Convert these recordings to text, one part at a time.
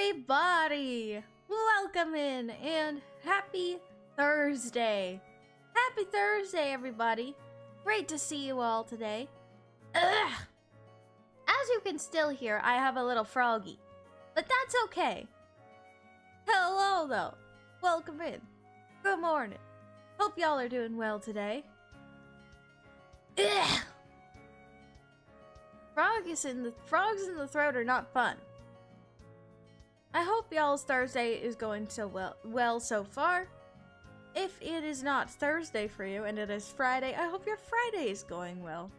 everybody! Welcome in and happy Thursday! Happy Thursday, everybody! Great to see you all today. Ugh. As you can still hear, I have a little froggy, but that's okay. Hello, though. Welcome in. Good morning. Hope y'all are doing well today. Ugh. Frogs in the throat are not fun. I hope y'all's Thursday is going so well so far. If it is not Thursday for you and it is Friday, I hope your Friday is going well.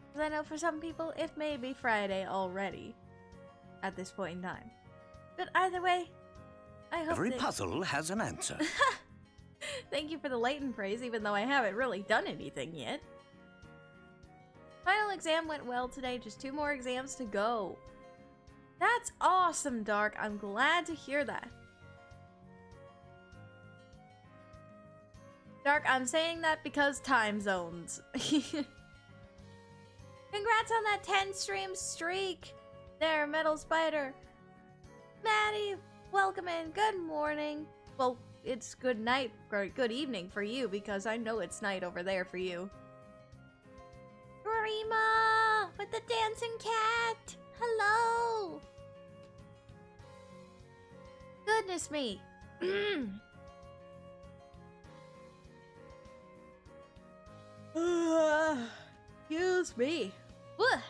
Because I know for some people it may be Friday already at this point in time. But either way, I hope every puzzle has an answer. Thank you for the Layton praise, even though I haven't really done anything yet. Final exam went well today, just 2 more exams to go. That's awesome, Dark. I'm glad to hear that. Dark, I'm saying that because time zones. Congrats on that 10 stream streak. There, Metal Spider. Maddie, welcome in. Good morning. Well, it's good night or good evening for you because I know it's night over there for you. Rima with the dancing cat. Hello. Goodness me. Excuse me. Ugh.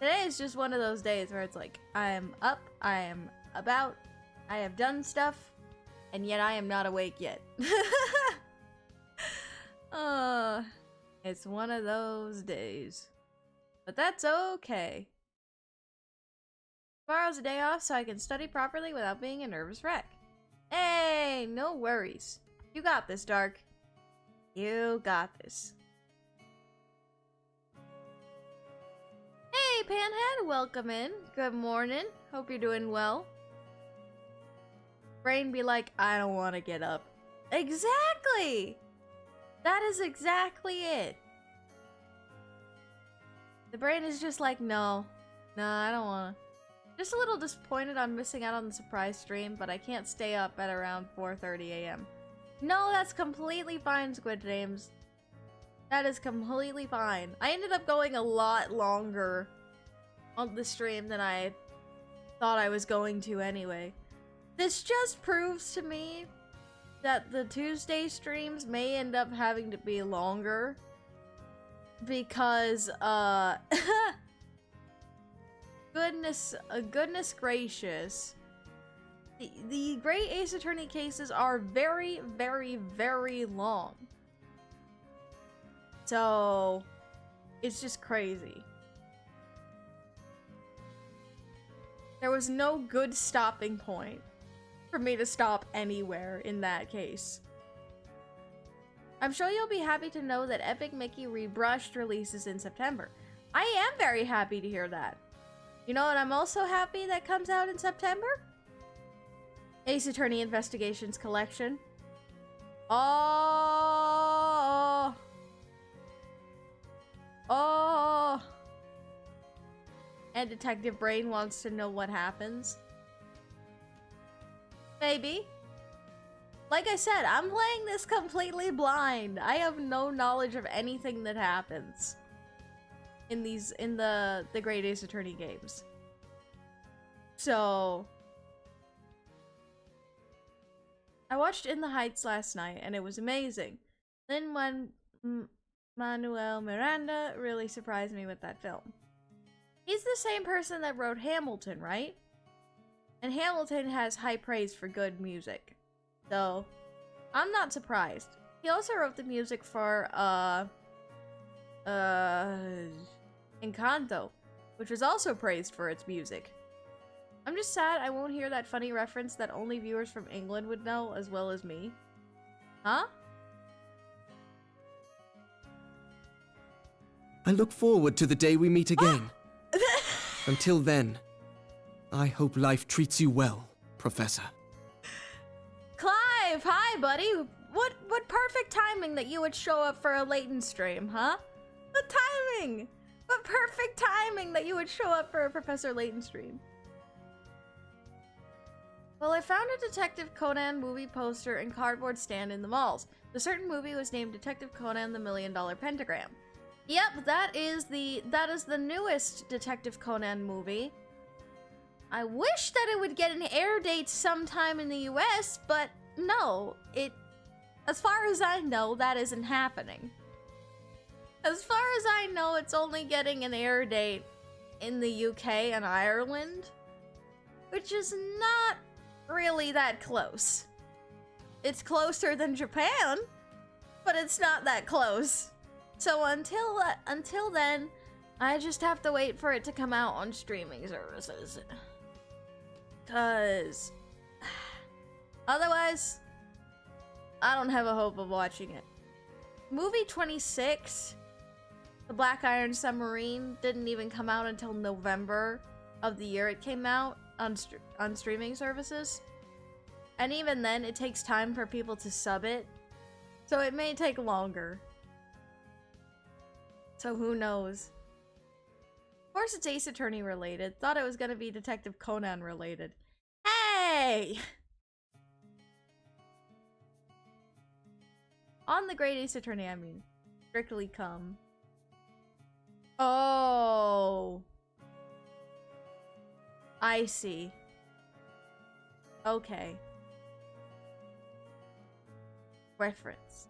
Today is just one of those days where it's like, I am up, I am about, I have done stuff, and yet I am not awake yet. It's one of those days. But that's okay. Tomorrow's a day off so I can study properly without being a nervous wreck. Hey, no worries. You got this, Dark. You got this. Hey, Panhead, welcome in. Good morning. Hope you're doing well. Brain be like, I don't want to get up. Exactly! That is exactly it. The brain is just like, no. Nah, I don't want to. Just a little disappointed on missing out on the surprise stream, but I can't stay up at around 4:30 a.m. No, that's completely fine, Squid James. That is completely fine. I ended up going a lot longer on the stream than I thought I was going to anyway. This just proves to me that the Tuesday streams may end up having to be longer because, goodness gracious. The Great Ace Attorney cases are very, very, very long. So, it's just crazy. There was no good stopping point for me to stop anywhere in that case. I'm sure you'll be happy to know that Epic Mickey Rebrushed releases in September. I am very happy to hear that. You know what I'm also happy that comes out in September? Ace Attorney Investigations Collection. Oh. And Detective Brain wants to know what happens. Maybe. Like I said, I'm playing this completely blind. I have no knowledge of anything that happens in the Great Ace Attorney games. So I watched In the Heights last night and it was amazing. Lin-Manuel Miranda really surprised me with that film. He's the same person that wrote Hamilton, right? And Hamilton has high praise for good music. So, I'm not surprised. He also wrote the music for, Encanto, which was also praised for its music. I'm just sad I won't hear that funny reference that only viewers from England would know, as well as me. Huh? I look forward to the day we meet again. Until then, I hope life treats you well, Professor. Clive, hi, buddy. What perfect timing that you would show up for a Layton stream, huh? The timing! But perfect timing that you would show up for a Professor Layton stream. Well, I found a Detective Conan movie poster and cardboard stand in the malls. The certain movie was named Detective Conan the $1 Million Pentagram. Yep, that is the newest Detective Conan movie. I wish that it would get an air date sometime in the US, but no, as far as I know, that isn't happening. As far as I know, it's only getting an air date in the UK and Ireland, which is not really that close. It's closer than Japan, but it's not that close. So until then, I just have to wait for it to come out on streaming services. 'Cause otherwise, I don't have a hope of watching it. Movie 26, The Black Iron Submarine, didn't even come out until November of the year it came out on streaming services. And even then, it takes time for people to sub it. So it may take longer. So who knows? Of course it's Ace Attorney related. Thought it was gonna be Detective Conan related. Hey! On the Great Ace Attorney, I mean. Strictly Come. Oh. I see. Okay. Reference.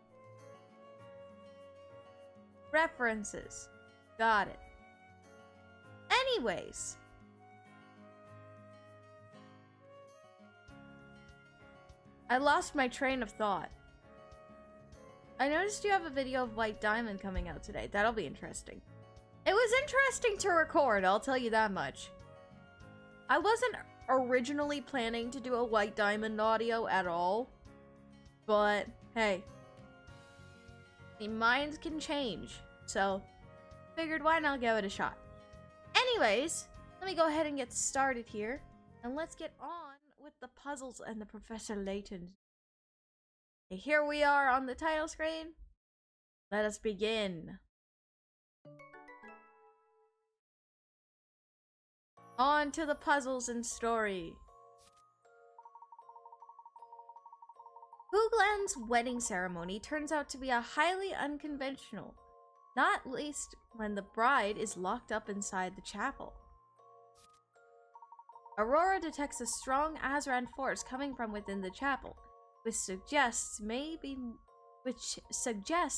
References. Got it. Anyways. I lost my train of thought. I noticed you have a video of White Diamond coming out today. That'll be interesting. It was interesting to record, I'll tell you that much. I wasn't originally planning to do a White Diamond audio at all. But, hey. The minds can change. So, figured why not give it a shot. Anyways, let me go ahead and get started here. And let's get on with the puzzles and the Professor Layton. Okay, here we are on the title screen. Let us begin. On to the puzzles and story. Hoogland's wedding ceremony turns out to be a highly unconventional, not least when the bride is locked up inside the chapel. Aurora detects a strong Azran force coming from within the chapel, which suggests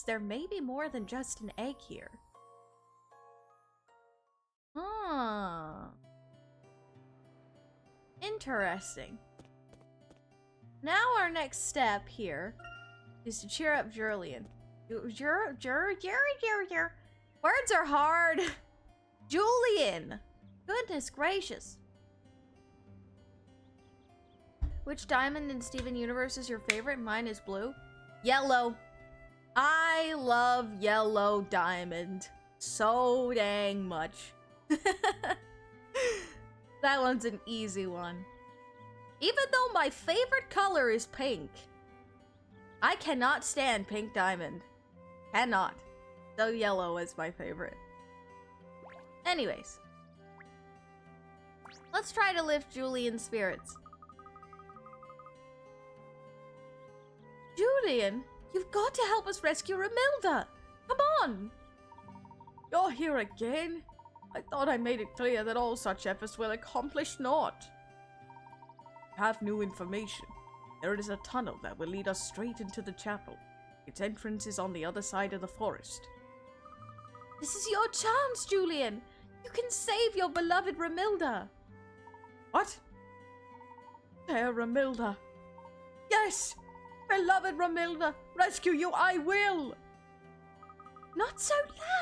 there may be more than just an egg here. Interesting. Now our next step here is to cheer up Julian. Words are hard. Julian. Goodness gracious. Which diamond in Steven Universe is your favorite? Mine is blue. Yellow. I love yellow diamond so dang much. That one's an easy one. Even though my favorite color is pink. I cannot stand pink diamond. Cannot. So yellow is my favorite. Anyways. Let's try to lift Julian's spirits. Julian, you've got to help us rescue Romilda. Come on. You're here again? I thought I made it clear that all such efforts will accomplish naught. I have new information. There is a tunnel that will lead us straight into the chapel. Its entrance is on the other side of the forest. This is your chance, Julian. You can save your beloved Romilda. What? Fair Romilda. Yes! Beloved Romilda, rescue you I will! Not so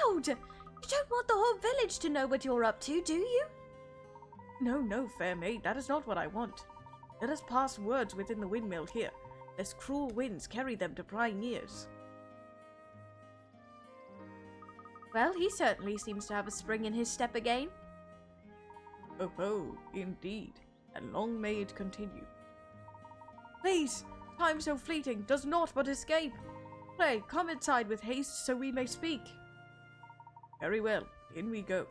loud! You don't want the whole village to know what you're up to, do you? No, fair maid, that is not what I want. Let us pass words within the windmill here, lest cruel winds carry them to prying ears. Well, he certainly seems to have a spring in his step again. Oh, indeed, and long may it continue. Please! Time so fleeting does not but escape. Pray, come inside with haste so we may speak. Very well. In we go.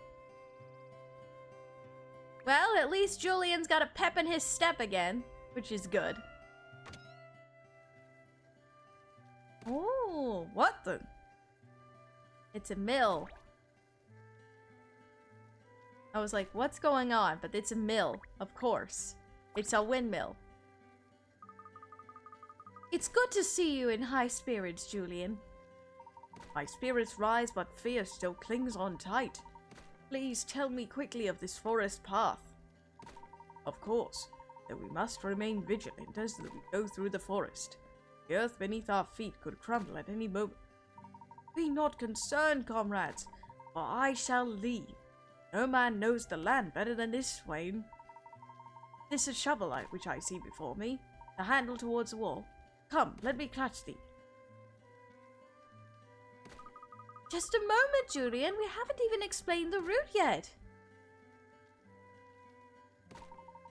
Well, at least Julian's got a pep in his step again, which is good. Oh, what the? It's a mill. I was like, what's going on? But it's a mill, of course. It's a windmill. It's good to see you in high spirits, Julian. My spirits rise, but fear still clings on tight. Please tell me quickly of this forest path. Of course, though we must remain vigilant as we go through the forest. The earth beneath our feet could crumble at any moment. Be not concerned, comrades, for I shall lead. No man knows the land better than this swain. This is shovel which I see before me, the handle towards the wall. Come, let me clutch thee. Just a moment, Julian. We haven't even explained the route yet.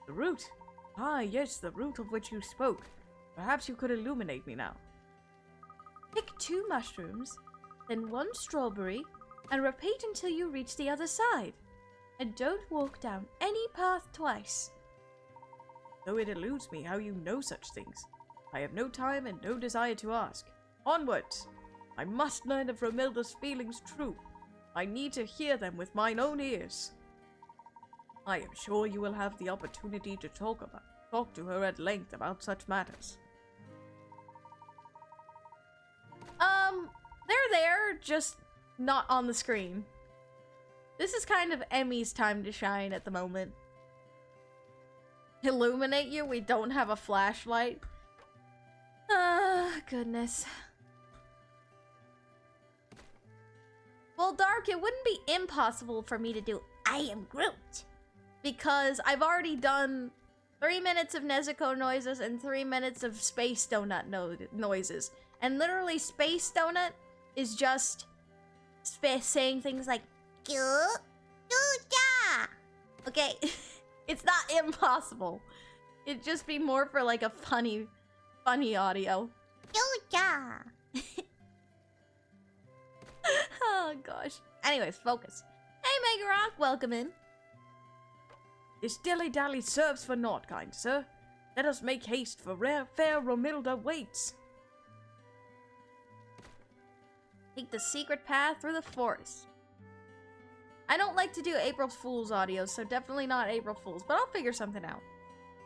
The route? Ah, yes, the route of which you spoke. Perhaps you could illuminate me now. Pick 2 mushrooms, then 1 strawberry, and repeat until you reach the other side. And don't walk down any path twice. Though it eludes me how you know such things. I have no time and no desire to ask. Onwards! I must learn if Romilda's feelings true. I need to hear them with mine own ears. I am sure you will have the opportunity to talk to her at length about such matters. They're there, just not on the screen. This is kind of Emmy's time to shine at the moment. Illuminate you? We don't have a flashlight. Ah, goodness. Well, Dark, it wouldn't be impossible for me to do I am Groot. Because I've already done 3 minutes of Nezuko noises and 3 minutes of Space Donut noises. And literally, Space Donut is just saying things like, okay, it's not impossible. It'd just be more for like a funny audio. Oh gosh. Anyways, focus. Hey Mega Rock, welcome in. This dilly-dally serves for naught, kind sir. Let us make haste, for fair Romilda waits. Take the secret path through the forest. I don't like to do April Fool's audio, so definitely not April Fool's, but I'll figure something out.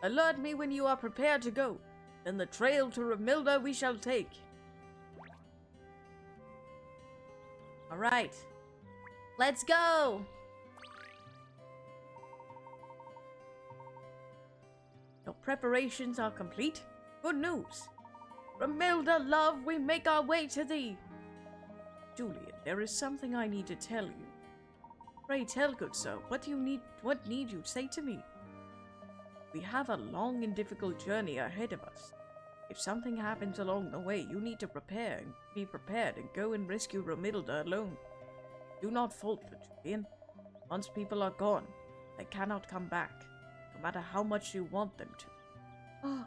Alert me when you are prepared to go. Then the trail to Romilda we shall take. Alright. Let's go! Your preparations are complete? Good news. Romilda, love, we make our way to thee. Julian, there is something I need to tell you. Pray tell, good sir, what need you say to me? We have a long and difficult journey ahead of us. If something happens along the way, you need to be prepared and go and rescue Romilda alone. Do not falter, Julian. Once people are gone, they cannot come back, no matter how much you want them to. Oh.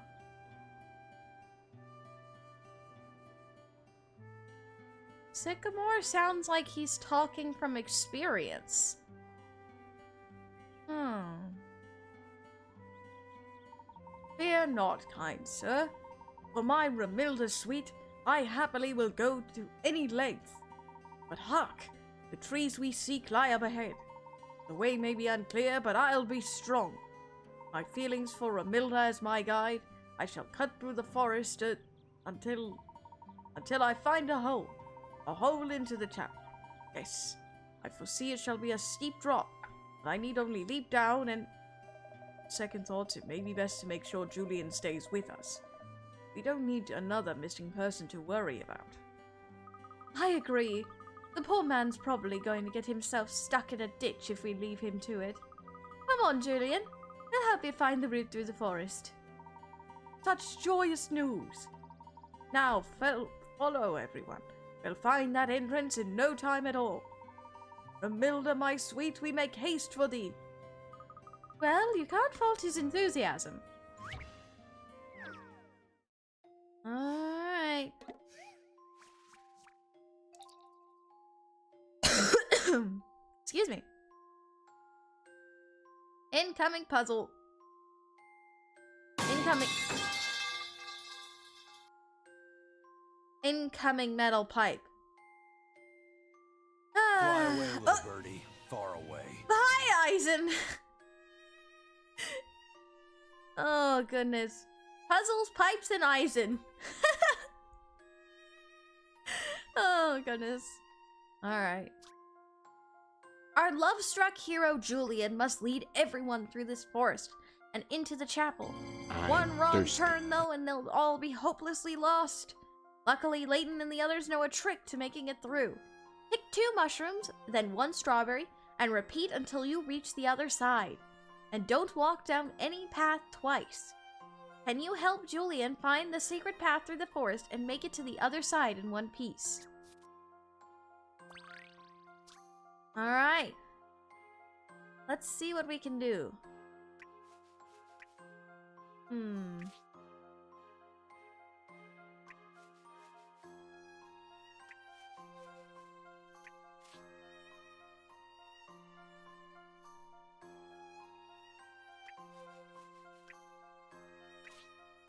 Sycamore sounds like he's talking from experience. Fear not, kind sir. For my Romilda sweet, I happily will go to any length. But hark! The trees we seek lie up ahead. The way may be unclear, but I'll be strong. My feelings for Romilda as my guide, I shall cut through the forest until I find a hole into the chapel. Yes, I foresee it shall be a steep drop, but I need only leap down and... Second thoughts, it may be best to make sure Julian stays with us. We don't need another missing person to worry about. I agree. The poor man's probably going to get himself stuck in a ditch if we leave him to it. Come on, Julian. We'll help you find the route through the forest. Such joyous news! Now, follow everyone. We'll find that entrance in no time at all. Romilda, my sweet, we make haste for thee. Well, you can't fault his enthusiasm. Alright. Excuse me. Incoming puzzle. Incoming metal pipe. Fly away, little birdie. Far away. Hi, Eisen! Oh, goodness. Puzzles, pipes, and Eisen. Oh, goodness. Alright. Our love-struck hero, Julian, must lead everyone through this forest and into the chapel. One wrong turn, though, and they'll all be hopelessly lost. Luckily, Layton and the others know a trick to making it through. Pick 2 mushrooms, then 1 strawberry, and repeat until you reach the other side. And don't walk down any path twice. Can you help Julian find the secret path through the forest and make it to the other side in one piece? Alright. Let's see what we can do.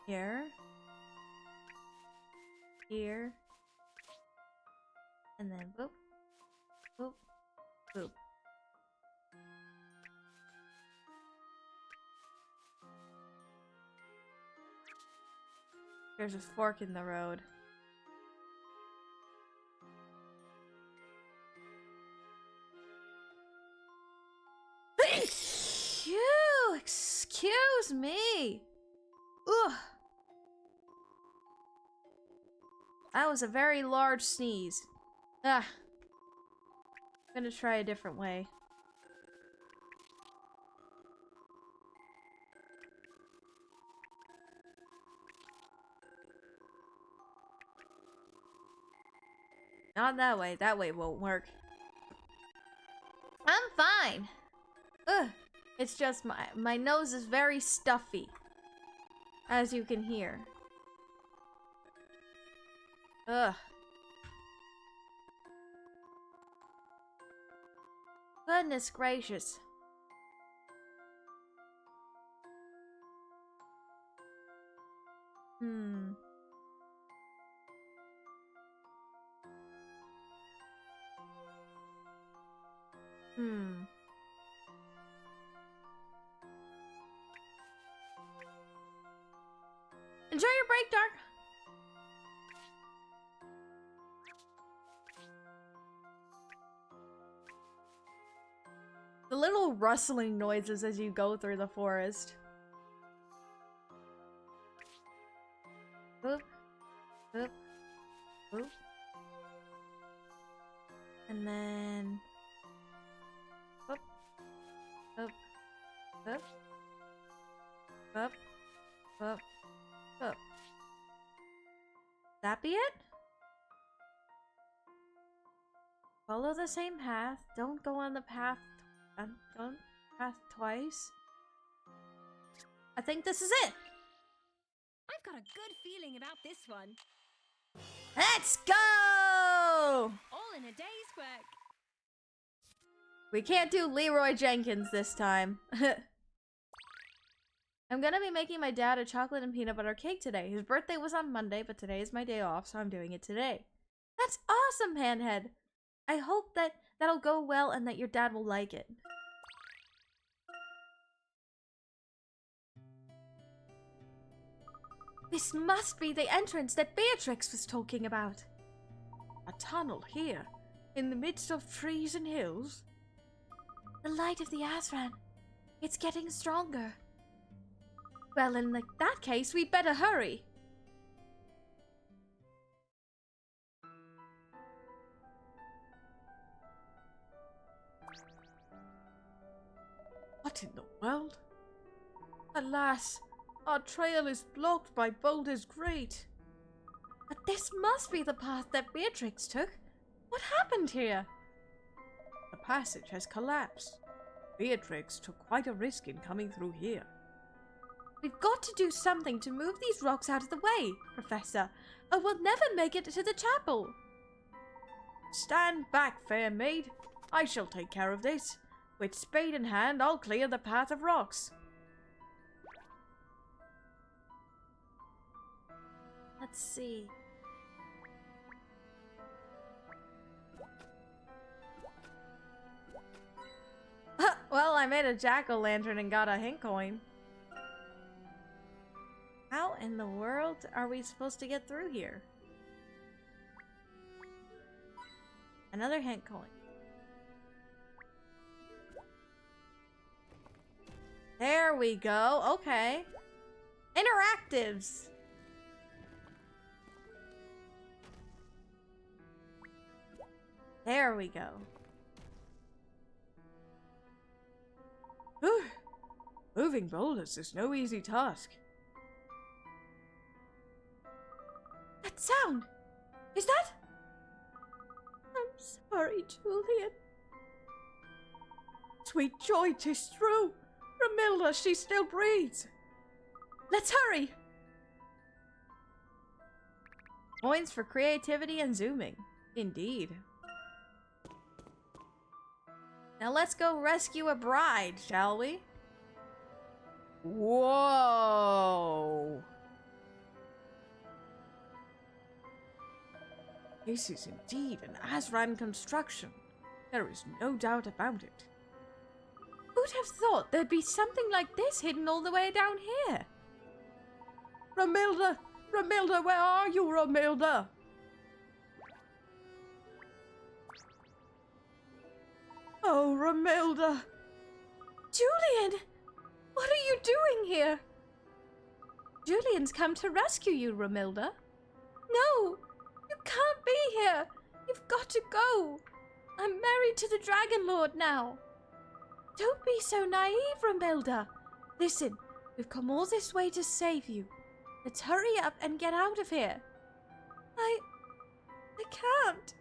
Here. Here. And then boop. Boop. Boop. There's a fork in the road. Excuse me. Ugh. That was a very large sneeze. Ah. I'm gonna try a different way. Not that way. That way won't work. I'm fine. Ugh. It's just my nose is very stuffy. As you can hear. Ugh. Goodness gracious. Enjoy your break, Dark. The little rustling noises as you go through the forest. Boop. Boop. Boop. And then... Boop. Boop. Boop. Boop. Boop. Boop. That be it? Follow the same path. Don't go on the path. Don't path twice. I think this is it. I've got a good feeling about this one. Let's go! All in a day's work. We can't do Leroy Jenkins this time. I'm gonna be making my dad a chocolate and peanut butter cake today. His birthday was on Monday, but today is my day off, so I'm doing it today. That's awesome, Panhead! I hope that'll go well and that your dad will like it. This must be the entrance that Beatrix was talking about. A tunnel here, in the midst of trees and hills. The light of the Azran. It's getting stronger. Well, in that case, we'd better hurry. What in the world? Alas, our trail is blocked by Boulder's Grate. But this must be the path that Beatrix took. What happened here? The passage has collapsed. Beatrix took quite a risk in coming through here. We've got to do something to move these rocks out of the way, Professor, or we'll never make it to the chapel. Stand back, fair maid. I shall take care of this. With spade in hand, I'll clear the path of rocks. Let's see. Well, I made a jack-o'-lantern and got a hint coin. How in the world are we supposed to get through here? Another hint coin. There we go. Okay. Interactives. There we go. Whew. Moving boulders is no easy task. That sound! Is that? I'm sorry, Julian. Sweet joy, 'tis true. Romilda, she still breathes. Let's hurry. Points for creativity and zooming. Indeed. Now let's go rescue a bride, shall we? Whoa! This is indeed an Azran construction. There is no doubt about it. Who'd have thought there'd be something like this hidden all the way down here? Romilda! Romilda, where are you, Romilda? Oh, Romilda! Julian! What are you doing here? Julian's come to rescue you, Romilda. No! You can't be here! You've got to go! I'm married to the Dragon Lord now. Don't be so naive, Romilda. Listen, we've come all this way to save you. Let's hurry up and get out of here. I can't.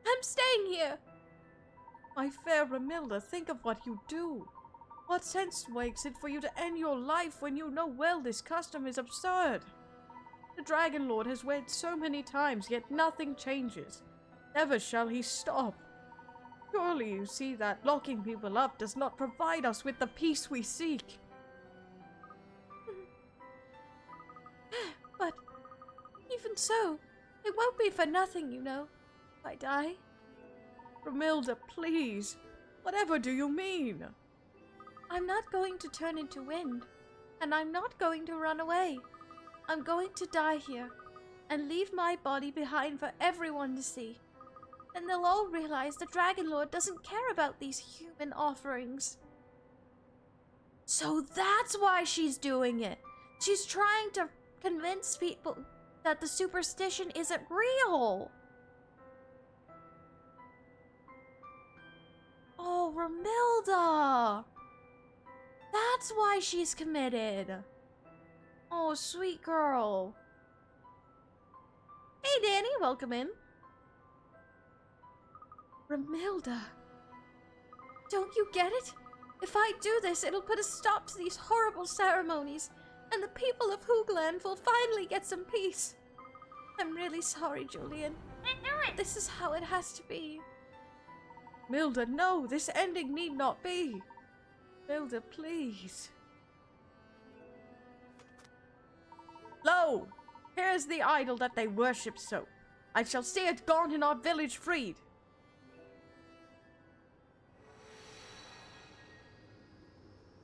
I'm staying here. My fair Romilda, think of what you do. What sense makes it for you to end your life when you know well this custom is absurd? The Dragon Lord has wed so many times, yet nothing changes. Never shall he stop. Surely you see that locking people up does not provide us with the peace we seek. But even so, it won't be for nothing, you know, if I die. Romilda, please. Whatever do you mean? I'm not going to turn into wind, and I'm not going to run away. I'm going to die here, and leave my body behind for everyone to see. And they'll all realize the Dragon Lord doesn't care about these human offerings. So that's why she's doing it. She's trying to convince people that the superstition isn't real. Oh, Romilda! That's why she's committed. Oh, sweet girl. Hey, Danny, welcome in. Romilda. Don't you get it? If I do this, it'll put a stop to these horrible ceremonies, and the people of Hoogland will finally get some peace. I'm really sorry, Julian. This is how it has to be. Milda, no, this ending need not be. Milda, please. Lo! Here's the idol that they worship so. I shall see it gone and our village freed.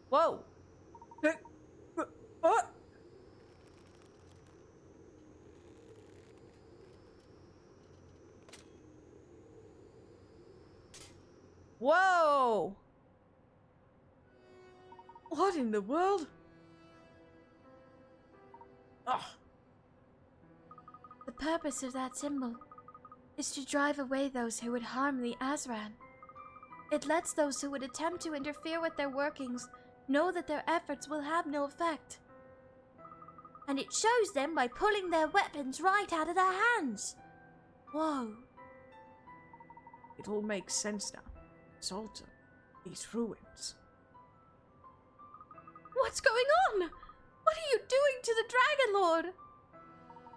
Whoa! What? Whoa! What in the world? Ugh. The purpose of that symbol is to drive away those who would harm the Azran. It lets those who would attempt to interfere with their workings know that their efforts will have no effect. And it shows them by pulling their weapons right out of their hands. Whoa. It all makes sense now. Salter, these ruins. What's going on? What are you doing to the Dragon Lord?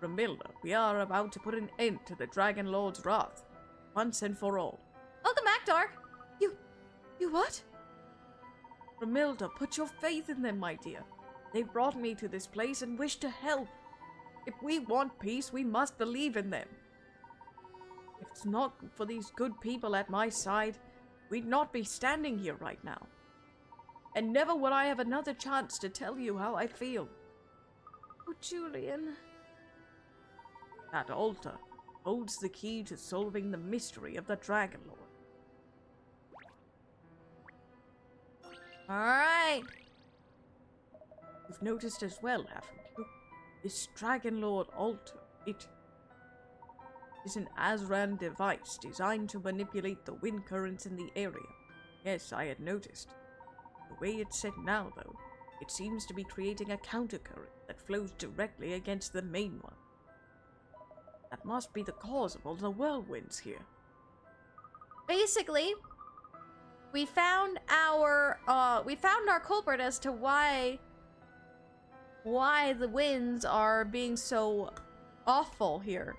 Romilda, we are about to put an end to the Dragon Lord's wrath, once and for all. Welcome back, Dark. You what? Romilda, put your faith in them, my dear. They brought me to this place and wish to help. If we want peace, we must believe in them. If it's not for these good people at my side, we'd not be standing here right now. And never will I have another chance to tell you how I feel. Oh, Julian. That altar holds the key to solving the mystery of the Dragon Lord. Alright. You've noticed as well, haven't you? This Dragon Lord altar, it is an Azran device designed to manipulate the wind currents in the area. Yes, I had noticed. The way it's set now, though, it seems to be creating a countercurrent that flows directly against the main one. That must be the cause of all the whirlwinds here. Basically, we found our culprit as to why the winds are being so awful here,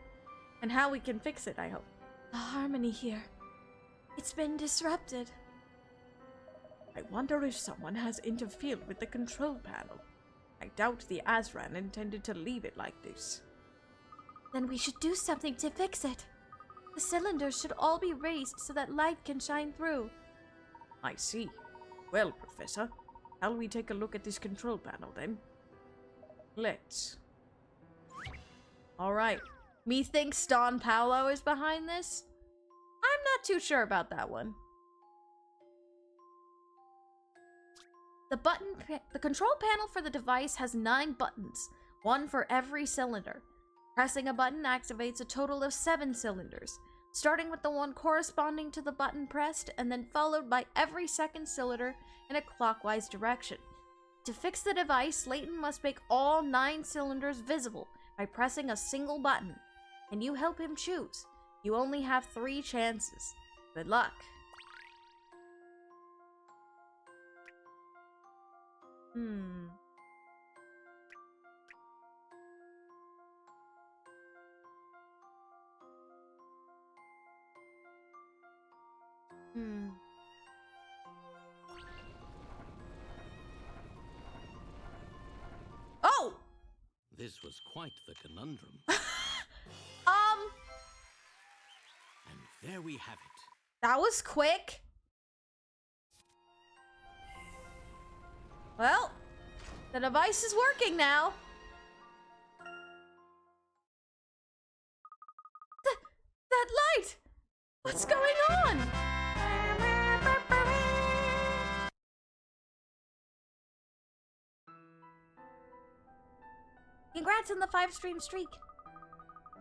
and how we can fix it, I hope. The harmony here. It's been disrupted. I wonder if someone has interfered with the control panel. I doubt the Azran intended to leave it like this. Then we should do something to fix it. The cylinders should all be raised so that light can shine through. I see. Well, Professor, shall we take a look at this control panel then? Let's. Alright. Methinks Don Paolo is behind this? I'm not too sure about that one. The control panel for the device has 9 buttons, one for every cylinder. Pressing a button activates a total of 7 cylinders, starting with the one corresponding to the button pressed and then followed by every second cylinder in a clockwise direction. To fix the device, Layton must make all 9 cylinders visible by pressing a single button. Can you help him choose? You only have 3 chances. Good luck. Oh! This was quite the conundrum. And there we have it. That was quick. Well, the device is working now. That light! What's going on? Congrats on the 5-stream streak.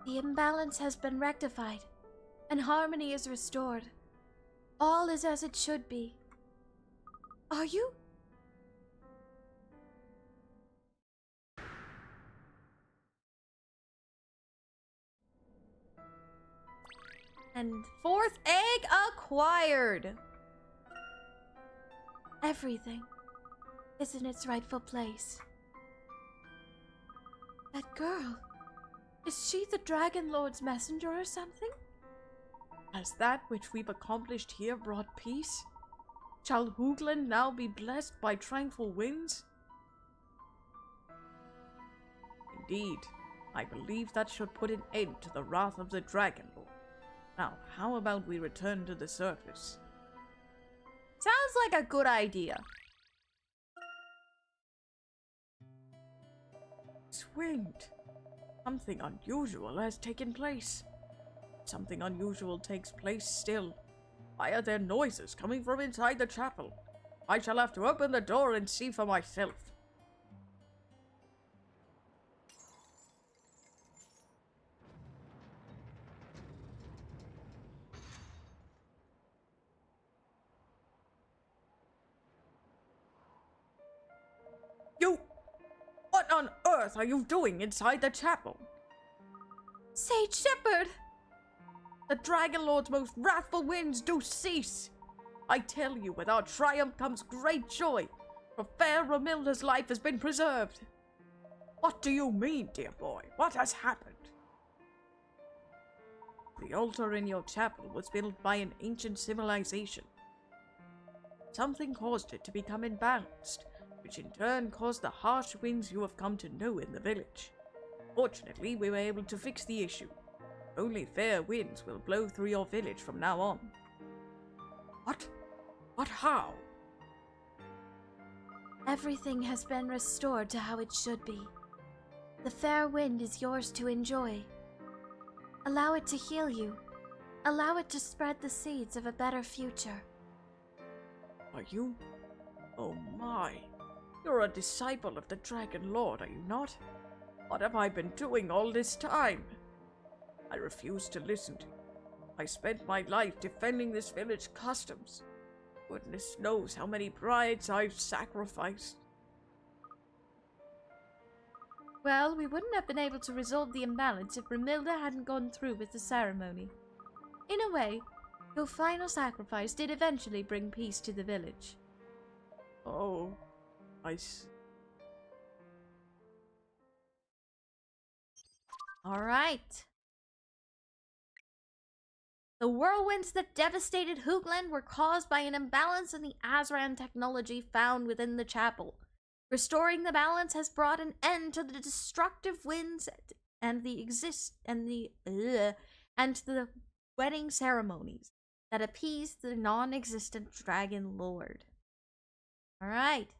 The imbalance has been rectified, and harmony is restored. All is as it should be. Are you? And 4th egg acquired. Everything is in its rightful place. That girl, is she the Dragon Lord's messenger or something? Has that which we've accomplished here brought peace? Shall Hoogland now be blessed by tranquil winds? Indeed, I believe that should put an end to the wrath of the Dragon Lord. Now, how about we return to the surface? Sounds like a good idea. It's winged. Something unusual has taken place. Something unusual takes place still. Why are there noises coming from inside the chapel? I shall have to open the door and see for myself. You! What on earth are you doing inside the chapel? Sage Shepherd! The Dragon Lord's most wrathful winds do cease. I tell you, with our triumph comes great joy, for fair Romilda's life has been preserved. What do you mean, dear boy? What has happened? The altar in your chapel was built by an ancient civilization. something caused it to become imbalanced, which in turn caused the harsh winds you have come to know in the village. Fortunately, we were able to fix the issue. Only fair winds will blow through your village from now on. What? But how? Everything has been restored to how it should be. The fair wind is yours to enjoy. Allow it to heal you. Allow it to spread the seeds of a better future. Are you? Oh my. You're a disciple of the Dragon Lord, are you not? What have I been doing all this time? I refuse to listen to you. I spent my life defending this village customs. Goodness knows how many brides I've sacrificed. Well, we wouldn't have been able to resolve the imbalance if Romilda hadn't gone through with the ceremony. In a way, your final sacrifice did eventually bring peace to the village. Oh, Alright. The whirlwinds that devastated Hoogland were caused by an imbalance in the Azran technology found within the chapel. Restoring the balance has brought an end to the destructive winds and the wedding ceremonies that appeased the non-existent dragon lord. Alright.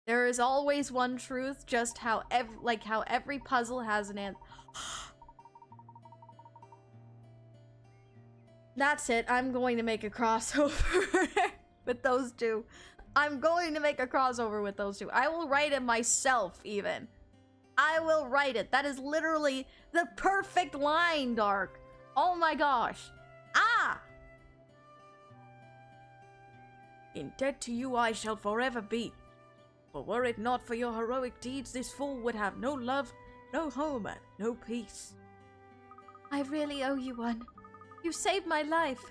There is always one truth, just how every puzzle has an answer. That's it. I'm going to make a crossover with those two. I'm going to make a crossover with those two. I will write it myself, even. I will write it. That is literally the perfect line, Dark. Oh my gosh. Ah! in debt to you I shall forever be. For were it not for your heroic deeds, this fool would have no love, no home, and no peace. I really owe you one. You saved my life.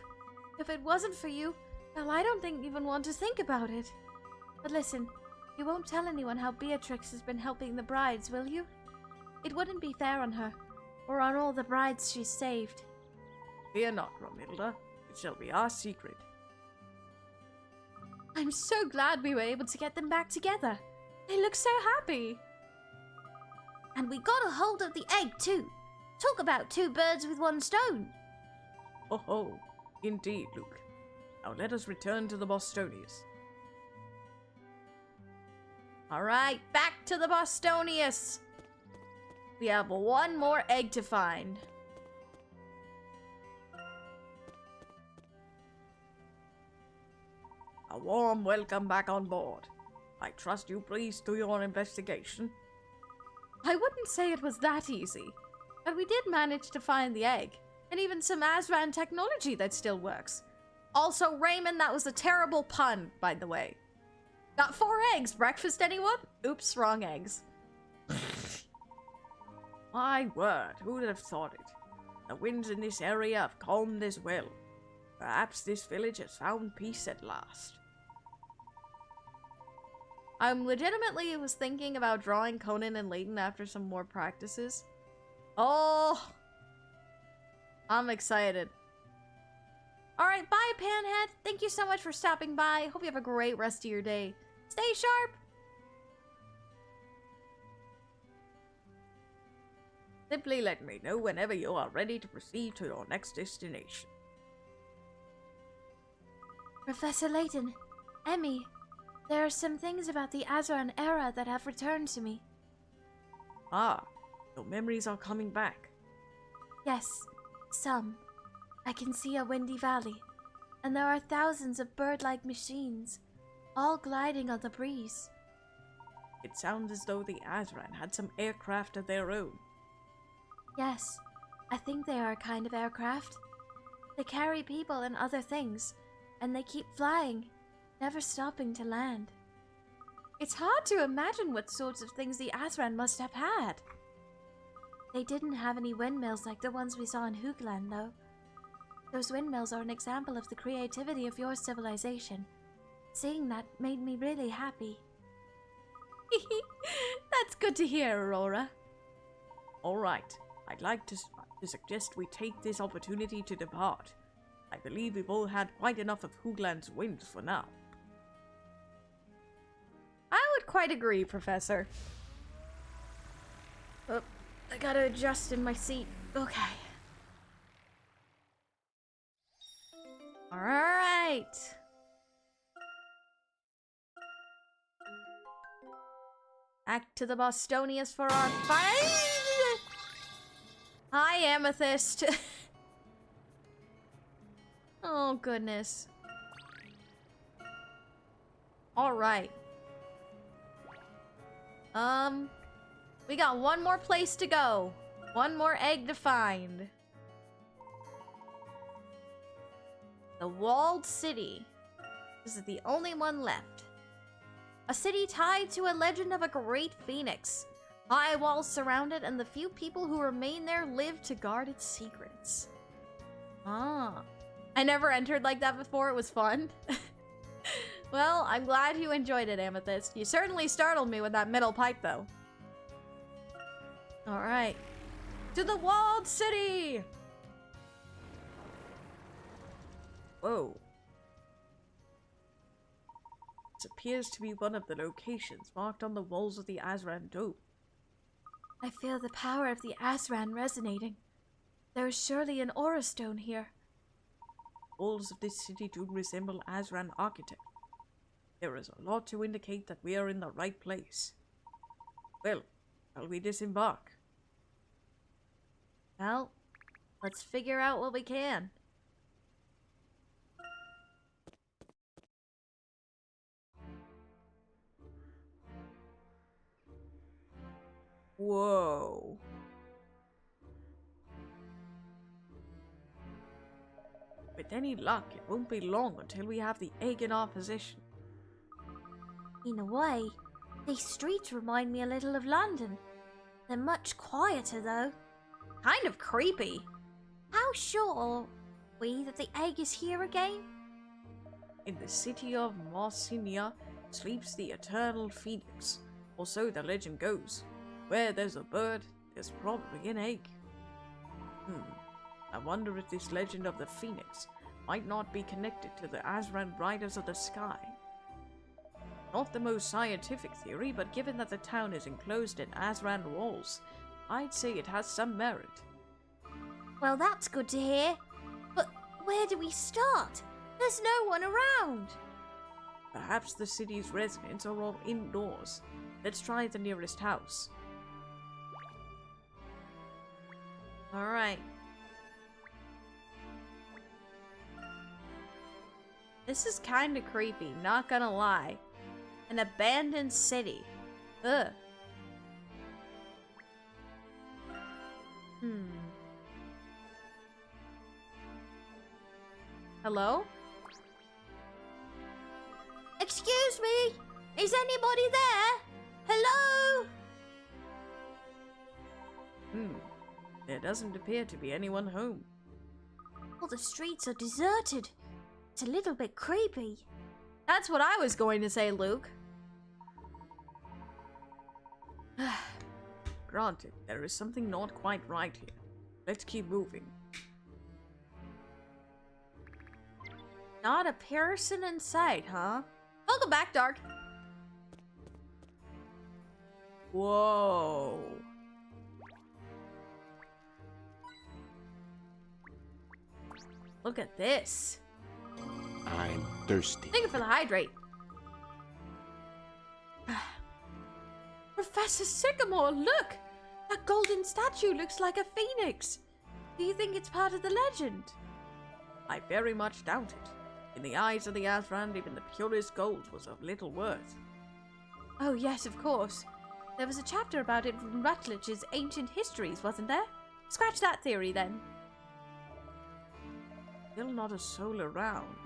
If it wasn't for you, well, I don't even want to think about it. But listen, you won't tell anyone how Beatrix has been helping the brides, will you? It wouldn't be fair on her, or on all the brides she's saved. Fear not, Romilda. It shall be our secret. I'm so glad we were able to get them back together. They look so happy. And we got a hold of the egg, too. Talk about two birds with one stone. Oh ho, indeed, Luke. Now let us return to the Bostonius. Alright, back to the Bostonius. We have one more egg to find. A warm welcome back on board. I trust you breezed through your investigation. I wouldn't say it was that easy, but we did manage to find the egg, and even some Azran technology that still works. Also, Raymond, that was a terrible pun, by the way. Got 4 eggs. Breakfast, anyone? Oops, wrong eggs. My word, who would have thought it? The winds in this area have calmed as well. Perhaps this village has found peace at last. Legitimately was thinking about drawing Conan and Layton after some more practices. Oh! I'm excited. Alright, bye, Panhead. Thank you so much for stopping by. Hope you have a great rest of your day. Stay sharp! Simply let me know whenever you are ready to proceed to your next destination. Professor Layton, Emmy, there are some things about the Azran era that have returned to me. Ah, your memories are coming back. Yes, some. I can see a windy valley, and there are thousands of bird-like machines, all gliding on the breeze. It sounds as though the Azran had some aircraft of their own. Yes, I think they are a kind of aircraft. They carry people and other things, and they keep flying, never stopping to land. It's hard to imagine what sorts of things the Azran must have had. They didn't have any windmills like the ones we saw in Hoogland, though. Those windmills are an example of the creativity of your civilization. Seeing that made me really happy. That's good to hear, Aurora. All right, I'd like to suggest we take this opportunity to depart. I believe we've all had quite enough of Hoogland's winds for now. I would quite agree, Professor. Oh, I gotta adjust in my seat. Okay. Alright. Back to the Bostonias for our fight. Hi, Amethyst. Oh, goodness. Alright. We got one more place to go. One more egg to find. The Walled City. This is the only one left. A city tied to a legend of a great phoenix. High walls surround it, and the few people who remain there live to guard its secrets. Ah. I never entered like that before. It was fun. Well, I'm glad you enjoyed it, Amethyst. You certainly startled me with that middle pipe, though. Alright. To the Walled City! Whoa. This appears to be one of the locations marked on the walls of the Azran Dome. I feel the power of the Azran resonating. There is surely an aura stone here. Walls of this city do resemble Azran architecture. There is a lot to indicate that we are in the right place. Well, shall we disembark? Well, let's figure out what we can. Whoa. With any luck, it won't be long until we have the egg in our possession. In a way, these streets remind me a little of London. They're much quieter, though. Kind of creepy. How sure are we that the egg is here again? In the city of Marcinia sleeps the eternal phoenix, or so the legend goes. Where there's a bird, there's probably an egg. I wonder if this legend of the phoenix might not be connected to the Azran Riders of the Sky. Not the most scientific theory, but given that the town is enclosed in Azran walls, I'd say it has some merit. Well, that's good to hear. But where do we start? There's no one around. Perhaps the city's residents are all indoors. Let's try the nearest house. Alright. This is kind of creepy, not gonna lie. An abandoned city. Ugh. Hello? Excuse me? Is anybody there? Hello? There doesn't appear to be anyone home. All the streets are deserted. It's a little bit creepy. That's what I was going to say, Luke. Granted, there is something not quite right here. Let's keep moving. Not a person in sight, huh? Welcome back, Dark. Whoa. Look at this. I'm thirsty. Thank you for the hydrate. Professor Sycamore, look! That golden statue looks like a phoenix. Do you think it's part of the legend? I very much doubt it. In the eyes of the Azran, even the purest gold was of little worth. Oh yes, of course. There was a chapter about it in Rutledge's Ancient Histories, wasn't there? Scratch that theory, then. Still not a soul around.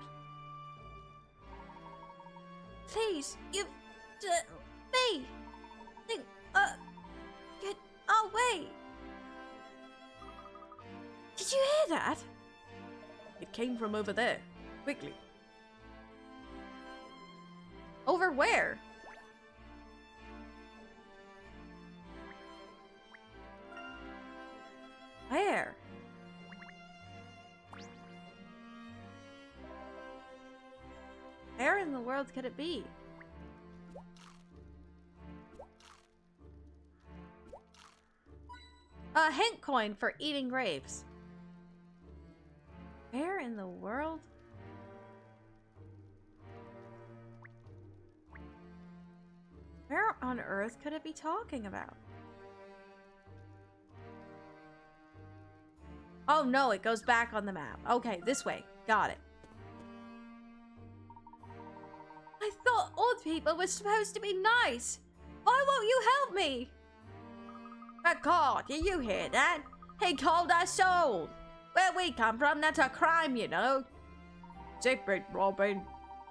Please, you... me! Get away! Did you hear that? It came from over there. Quickly. Over where? Where? Where in the world could it be? A hint coin for eating grapes. Where in the world? Where on earth could it be talking about? Oh no, it goes back on the map. Okay, this way. Got it. I thought old people were supposed to be nice. Why won't you help me? God, did you hear that? He called us old. Where we come from, that's a crime, you know. Zip it, Robin.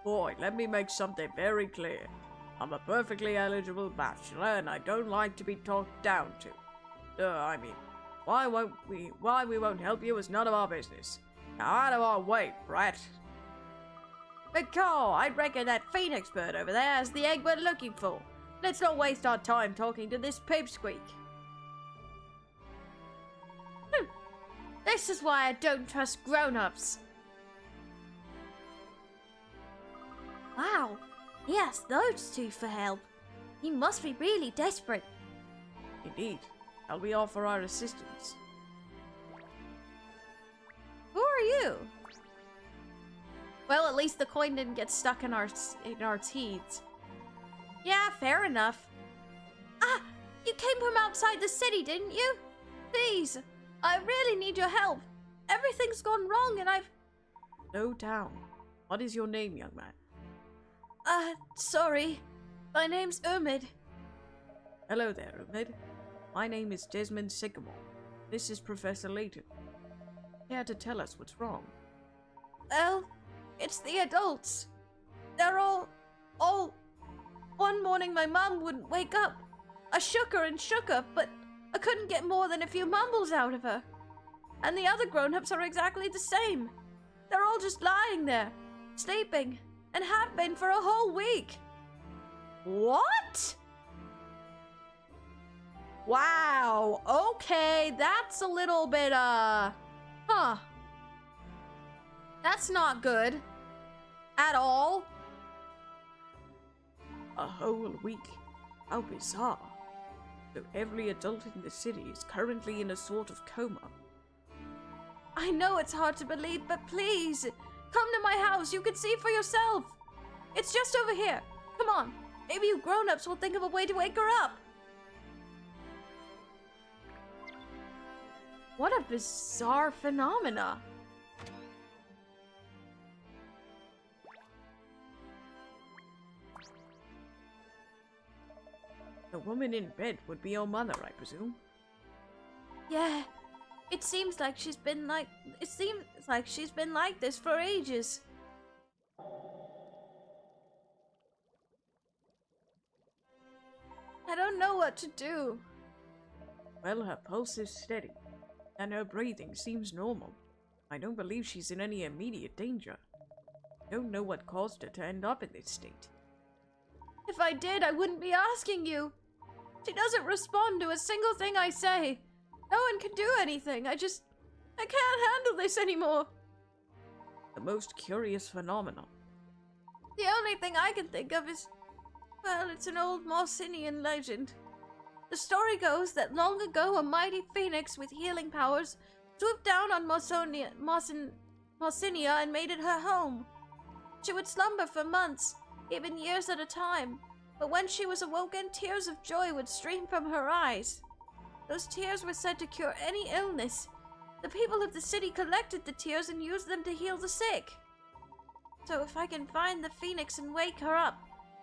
Boy, let me make something very clear. I'm a perfectly eligible bachelor, and I don't like to be talked down to. I mean, why we won't help you is none of our business. Now out of our way, brat. McCall, I reckon that phoenix bird over there is the egg we're looking for. Let's not waste our time talking to this pipsqueak. This is why I don't trust grown-ups. Wow, he asked those two for help. He must be really desperate. Indeed. Shall we offer our assistance? Who are you? Well, at least the coin didn't get stuck in our teeth. Yeah, fair enough. Ah, you came from outside the city, didn't you? Please, I really need your help. Everything's gone wrong and I've... No down. What is your name, young man? Sorry. My name's Umid. Hello there, Umid. My name is Desmond Sycamore. This is Professor Layton. Care to tell us what's wrong? Well, it's the adults. They're all... One morning my mom wouldn't wake up. I shook her, but I couldn't get more than a few mumbles out of her. And the other grown-ups are exactly the same. They're all just lying there, sleeping, and have been for a whole week. What? Wow, okay, that's a little bit, huh. That's not good. At all. A whole week? How bizarre. So every adult in the city is currently in a sort of coma. I know it's hard to believe, but please, come to my house. You can see for yourself. It's just over here. Come on. Maybe you grown-ups will think of a way to wake her up. What a bizarre phenomena. The woman in bed would be your mother, I presume. Yeah. It seems like she's been like this for ages. I don't know what to do. Well, her pulse is steady, and her breathing seems normal. I don't believe she's in any immediate danger. I don't know what caused her to end up in this state. If I did, I wouldn't be asking you. She doesn't respond to a single thing I say. No one can do anything. I can't handle this anymore. The most curious phenomenon. The only thing I can think of is, well, it's an old Morsinian legend. The story goes that long ago a mighty phoenix with healing powers swooped down on Morsinia and made it her home. She would slumber for months, even years at a time, but when she was awoken, tears of joy would stream from her eyes. Those tears were said to cure any illness. The people of the city collected the tears and used them to heal the sick. So if I can find the phoenix and wake her up,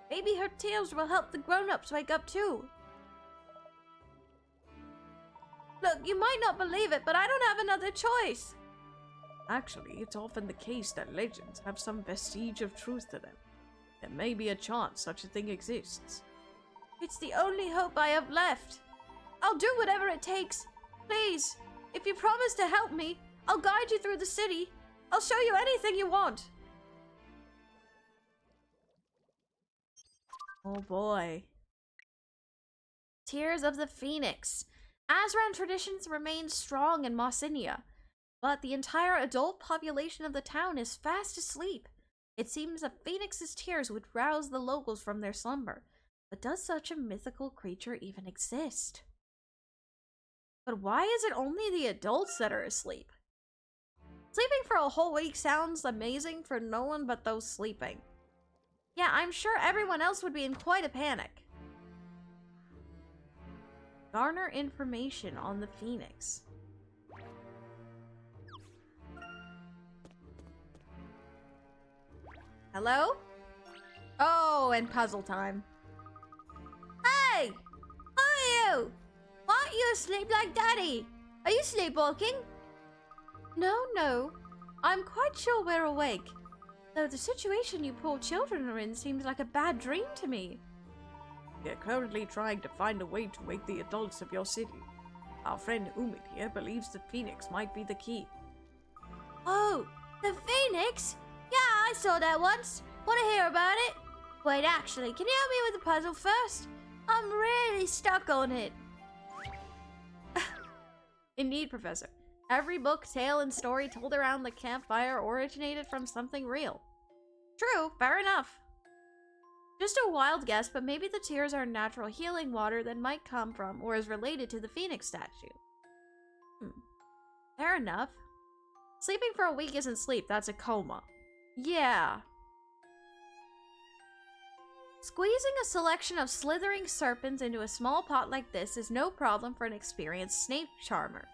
maybe her tears will help the grown-ups wake up too. Look, you might not believe it, but I don't have another choice. Actually, it's often the case that legends have some vestige of truth to them. There may be a chance such a thing exists. It's the only hope I have left. I'll do whatever it takes. Please, if you promise to help me, I'll guide you through the city. I'll show you anything you want. Oh boy. Tears of the Phoenix. Azran traditions remain strong in Morsinia, but the entire adult population of the town is fast asleep. It seems a phoenix's tears would rouse the locals from their slumber. But does such a mythical creature even exist? But why is it only the adults that are asleep? Sleeping for a whole week sounds amazing for no one but those sleeping. Yeah, I'm sure everyone else would be in quite a panic. Garner information on the Phoenix. Hello? Oh, and puzzle time. Hey! Who are you? Why aren't you asleep like Daddy? Are you sleepwalking? No. I'm quite sure we're awake. Though the situation you poor children are in seems like a bad dream to me. We are currently trying to find a way to wake the adults of your city. Our friend Umid here believes the Phoenix might be the key. Oh, the Phoenix? Yeah, I saw that once. Want to hear about it? Wait, actually, can you help me with the puzzle first? I'm really stuck on it. Indeed, Professor. Every book, tale, and story told around the campfire originated from something real. True, fair enough. Just a wild guess, but maybe the tears are natural healing water that might come from or is related to the Phoenix statue. Fair enough. Sleeping for a week isn't sleep, that's a coma. Yeah. Squeezing a selection of slithering serpents into a small pot like this is no problem for an experienced snake charmer.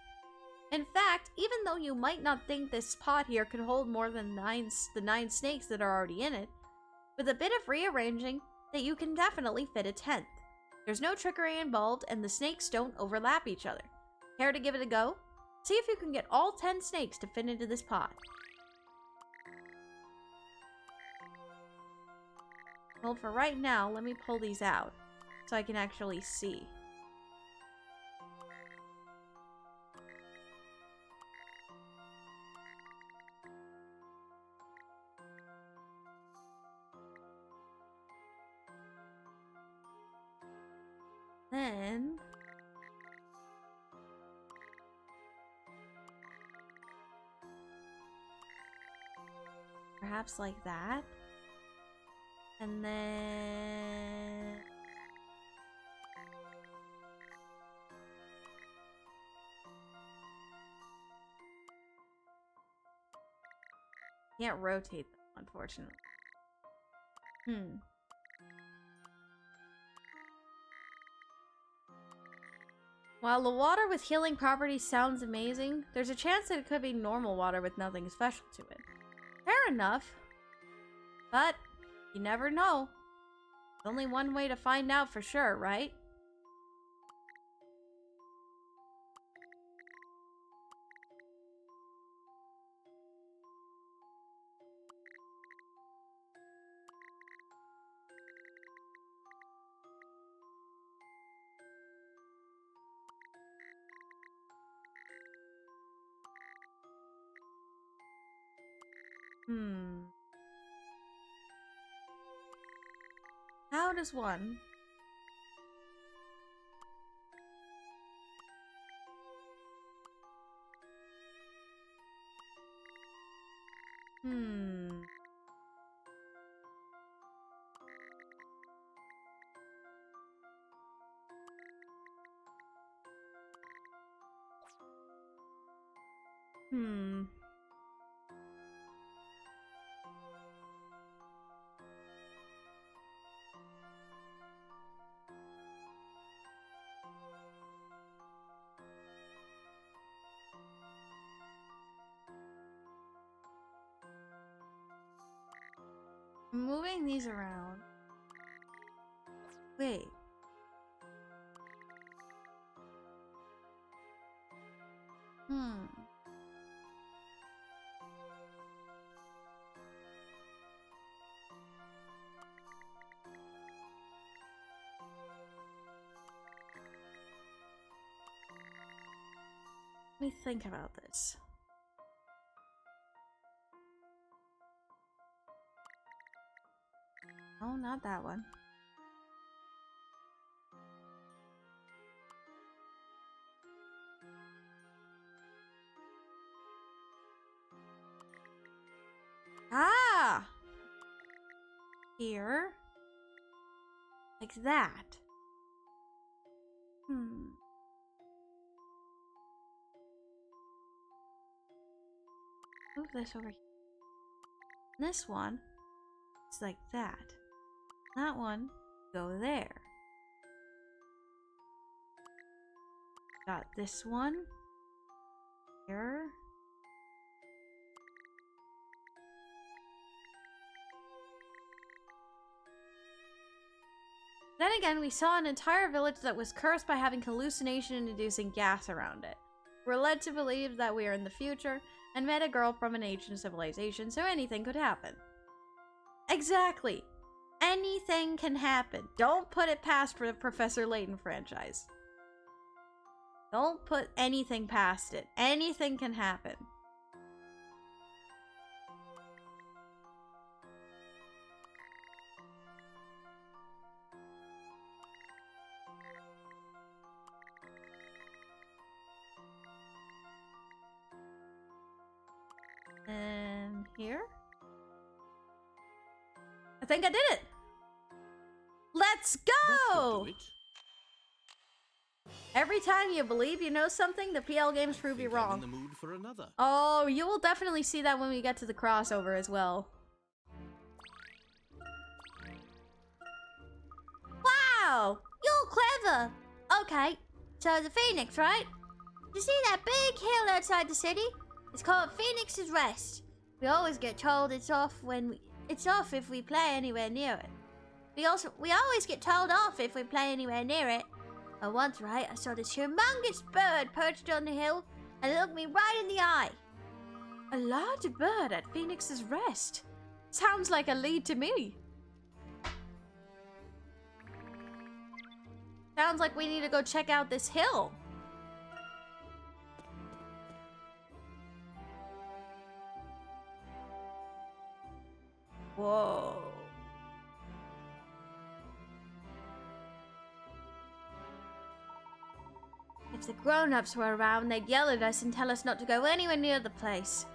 In fact, even though you might not think this pot here could hold more than the 9 snakes that are already in it, with a bit of rearranging, that you can definitely fit a 10th. There's no trickery involved, and the snakes don't overlap each other. Care to give it a go? See if you can get all 10 snakes to fit into this pot. Well, for right now, let me pull these out, so I can actually see. Then perhaps like that. And then can't rotate them, unfortunately. While the water with healing properties sounds amazing, there's a chance that it could be normal water with nothing special to it. Fair enough. But you never know. There's only one way to find out for sure, right? How does one? Moving these around. Wait. Let me think about this. Oh, not that one. Ah! here. Like that. Move this over here. This one is like that. That one, go there. Got this one here. Then again, we saw an entire village that was cursed by having hallucination-inducing gas around it. We're led to believe that we are in the future and met a girl from an ancient civilization, so anything could happen. Exactly. Anything can happen. Don't put it past for the Professor Layton franchise. Don't put anything past it. Anything can happen. And here? I think I did it! Let's go! Every time you believe you know something, the PL games prove you wrong. I'm in the mood for another. Oh, you will definitely see that when we get to the crossover as well. Wow! You're clever! Okay, so the Phoenix, right? You see that big hill outside the city? It's called Phoenix's Rest. We always get told it's off if we play anywhere near it. We always get told off if we play anywhere near it. But once, right, I saw this humongous bird perched on the hill and it looked me right in the eye. A large bird at Phoenix's Rest. Sounds like a lead to me. Sounds like we need to go check out this hill. Whoa. If the grown-ups were around, they'd yell at us and tell us not to go anywhere near the place.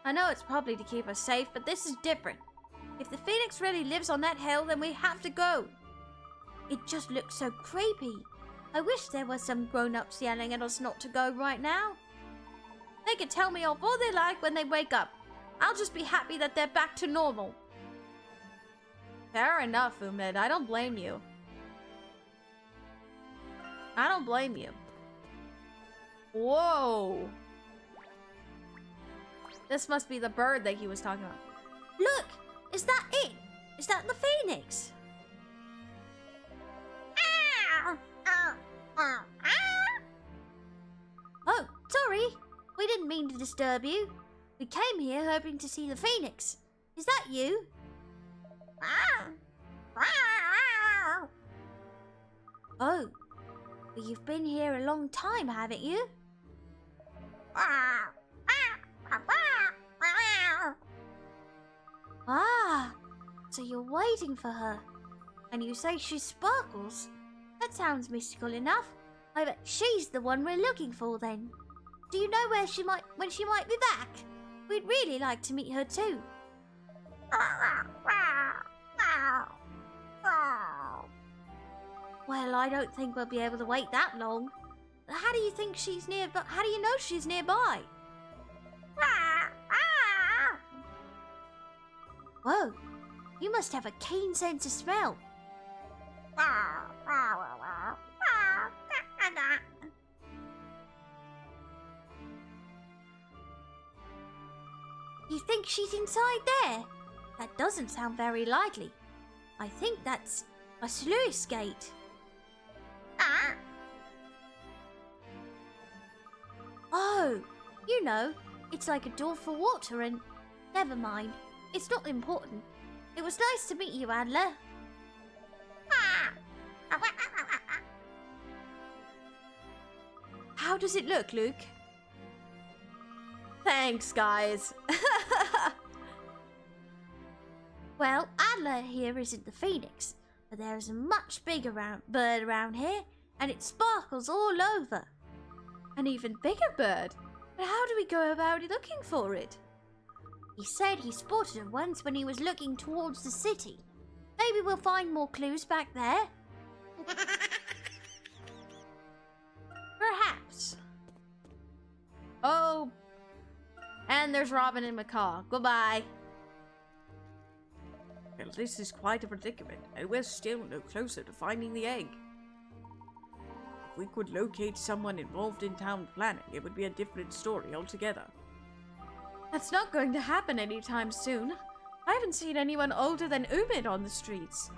I know it's probably to keep us safe, but this is different. If the Phoenix really lives on that hill, then we have to go. It just looks so creepy. I wish there was some grown-ups yelling at us not to go right now. They could tell me off all they like when they wake up. I'll just be happy that they're back to normal. Fair enough, Umid. I don't blame you. I don't blame you. Whoa. This must be the bird that he was talking about. Look! Is that it? Is that the Phoenix? Oh, sorry. We didn't mean to disturb you. We came here hoping to see the Phoenix. Is that you? Oh, but you've been here a long time, haven't you? Ah, so you're waiting for her. And you say she sparkles? That sounds mystical enough. I bet she's the one we're looking for then. Do you know when she might be back? We'd really like to meet her too. Well, I don't think we'll be able to wait that long. How do you think she's nearby? How do you know she's nearby? Whoa, you must have a keen sense of smell. You think she's inside there? That doesn't sound very likely. I think that's a sluice gate. Oh, you know, it's like a door for water and... Never mind, it's not important. It was nice to meet you, Adler. How does it look, Luke? Thanks, guys. Well, Adler here isn't the Phoenix, but there is a much bigger bird around here, and it sparkles all over. An even bigger bird. But how do we go about looking for it? He said he spotted it once when he was looking towards the city. Maybe we'll find more clues back there. Perhaps. Oh. And there's Robin and Macaw. Goodbye. Well, this is quite a predicament, and we're still no closer to finding the egg. If we could locate someone involved in town planning, it would be a different story altogether. That's not going to happen anytime soon. I haven't seen anyone older than Umid on the streets.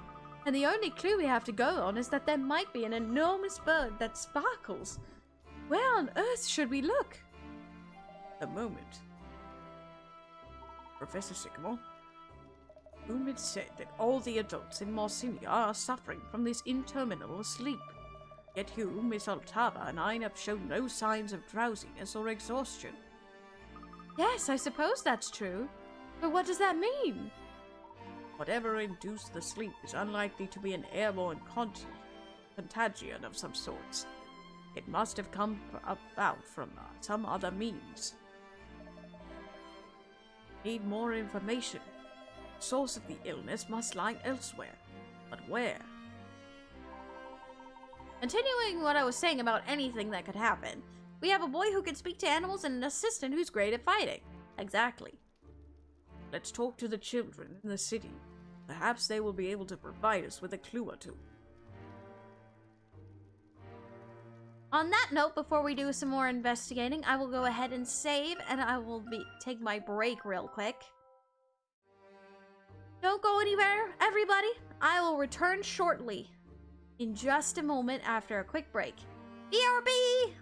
And the only clue we have to go on is that there might be an enormous bird that sparkles. Where on earth should we look? A moment. Professor Sycamore, Umid said that all the adults in Marsinia are suffering from this interminable sleep. Yet you, Miss Altava, and I have shown no signs of drowsiness or exhaustion. Yes, I suppose that's true. But what does that mean? Whatever induced the sleep is unlikely to be an airborne contagion of some sorts. It must have come about from some other means. Need more information. The source of the illness must lie elsewhere. But where? Continuing what I was saying about anything that could happen, we have a boy who can speak to animals and an assistant who's great at fighting. Exactly. Let's talk to the children in the city. Perhaps they will be able to provide us with a clue or two. On that note, before we do some more investigating, I will go ahead and save, and I will take my break real quick. Don't go anywhere, everybody. I will return shortly. In just a moment after a quick break. BRB!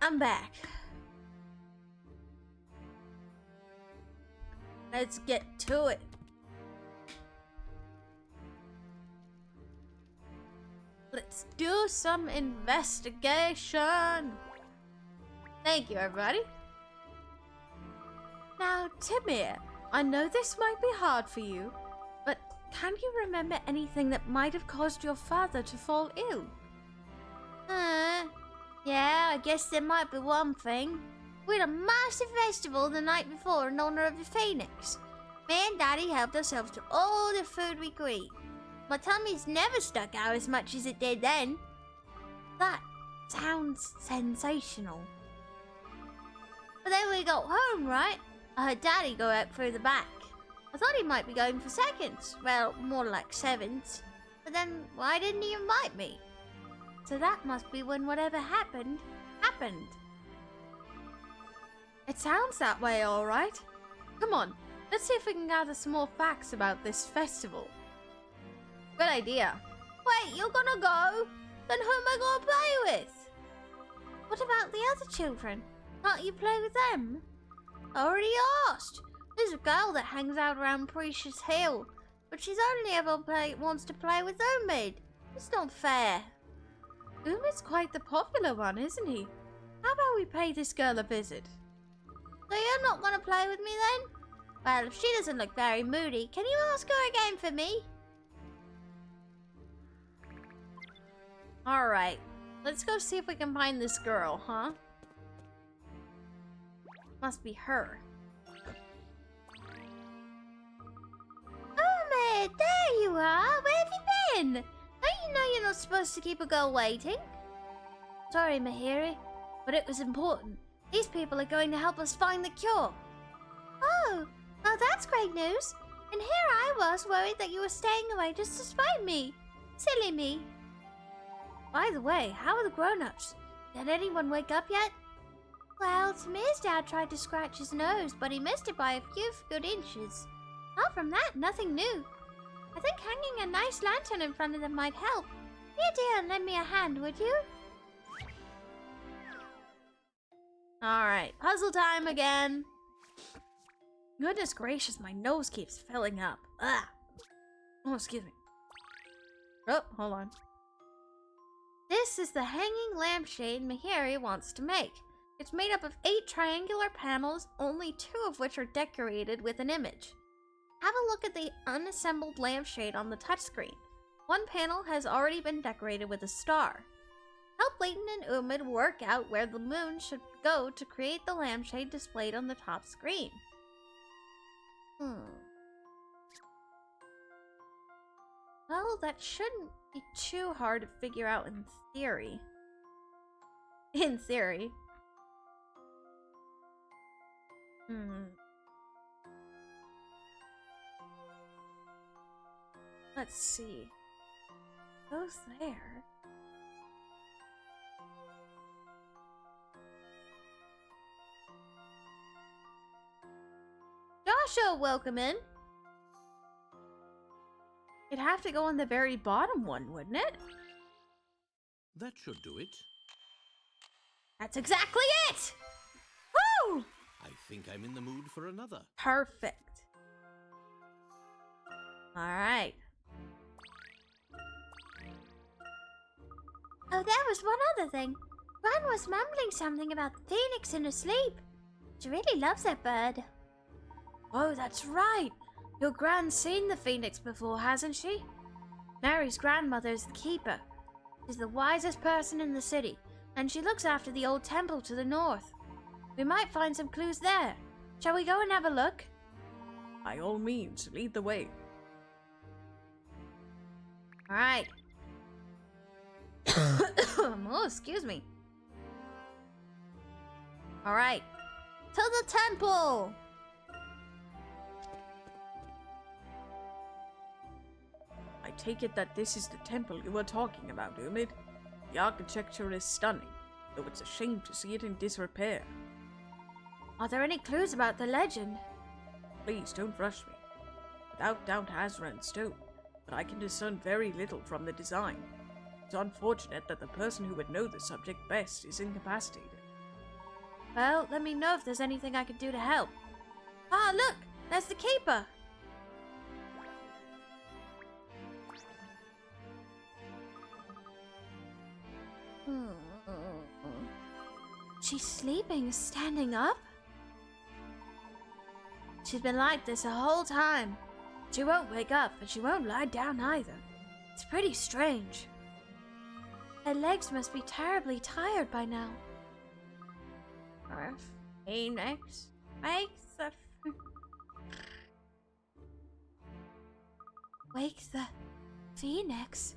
I'm back. Let's get to it. Let's do some investigation. Thank you, everybody. Now, Timmy, I know this might be hard for you, but can you remember anything that might have caused your father to fall ill? Yeah, I guess there might be one thing. We had a massive festival the night before in honor of the Phoenix. Me and Daddy helped ourselves to all the food we could eat. My tummy's never stuck out as much as it did then. That sounds sensational. But then we got home, right? I heard Daddy go out through the back. I thought he might be going for seconds. Well, more like sevens. But then, why didn't he invite me? So that must be when whatever happened. It sounds that way, alright. Come on, let's see if we can gather some more facts about this festival. Good idea. Wait, you're gonna go? Then who am I gonna play with? What about the other children? Can't you play with them? I already asked. There's a girl that hangs out around Precious Hill, but she's only ever wants to play with Omid. It's not fair. Umid's quite the popular one, isn't he? How about we pay this girl a visit? So you're not gonna play with me then? Well, if she doesn't look very moody, can you ask her again for me? Alright, let's go see if we can find this girl, huh? Must be her. Omid, there you are. Where have you been? Don't you know you're not supposed to keep a girl waiting? Sorry, Mahiri, but it was important. These people are going to help us find the cure. Oh, well that's great news. And here I was worried that you were staying away just to spite me. Silly me. By the way, how are the grown-ups? Did anyone wake up yet? Well, Tamir's dad tried to scratch his nose, but he missed it by a few good inches. Apart from that, nothing new. I think hanging a nice lantern in front of them might help. Here, dear, and lend me a hand, would you? Alright, puzzle time again. Goodness gracious, my nose keeps filling up. Ugh. Oh, excuse me. Oh, hold on. This is the hanging lampshade Mahiri wants to make. It's made up of 8 triangular panels, only 2 of which are decorated with an image. Have a look at the unassembled lampshade on the touchscreen. One panel has already been decorated with a star. Help Layton and Umid work out where the moon should go to create the lampshade displayed on the top screen. Well, that shouldn't be too hard to figure out in theory. In theory. Let's see. Goes there. Joshua, welcome in. It'd have to go on the very bottom one, wouldn't it? That should do it. That's exactly it! Woo! I think I'm in the mood for another. Perfect. Alright. Oh, there was one other thing. Gran was mumbling something about the phoenix in her sleep. She really loves that bird. Oh, that's right. Your Gran's seen the phoenix before, hasn't she? Mary's grandmother is the keeper. She's the wisest person in the city, and she looks after the old temple to the north. We might find some clues there. Shall we go and have a look? By all means, lead the way. Alright. Oh, excuse me. Alright. To the temple! I take it that this is the temple you were talking about, Umid. The architecture is stunning, though it's a shame to see it in disrepair. Are there any clues about the legend? Please don't rush me. Without doubt Azran stone, but I can discern very little from the design. It's unfortunate that the person who would know the subject best is incapacitated. Well, let me know if there's anything I can do to help. Ah, look! There's the keeper! She's sleeping, standing up? She's been like this the whole time. She won't wake up, but she won't lie down either. It's pretty strange. Her legs must be terribly tired by now. Phoenix wake the Phoenix?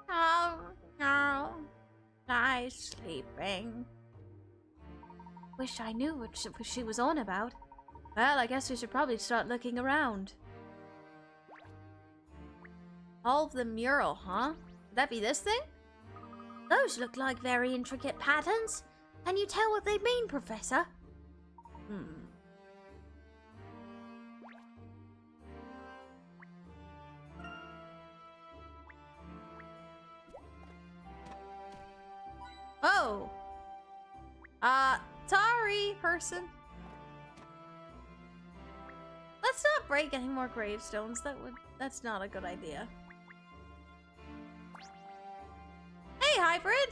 Oh, no. Lie sleeping. Wish I knew what she was on about. Well, I guess we should probably start looking around. Solve the mural, huh? Would that be this thing? Those look like very intricate patterns. Can you tell what they mean, Professor? Oh! Sorry, person. Let's not break any more gravestones. That's not a good idea. Hey, hybrid!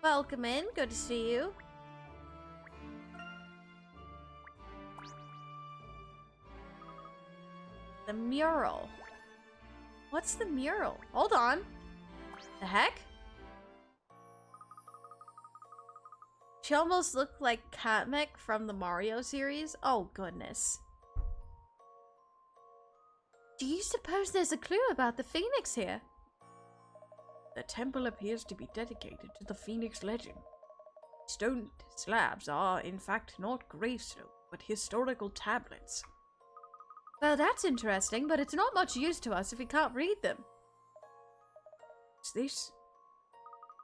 Welcome in. Good to see you. The mural. What's the mural? Hold on. The heck? She almost looked like Katmek from the Mario series. Oh, goodness. Do you suppose there's a clue about the Phoenix here? The temple appears to be dedicated to the Phoenix legend. Stone slabs are, in fact, not gravestones, but historical tablets. Well, that's interesting, but it's not much use to us if we can't read them. What's this?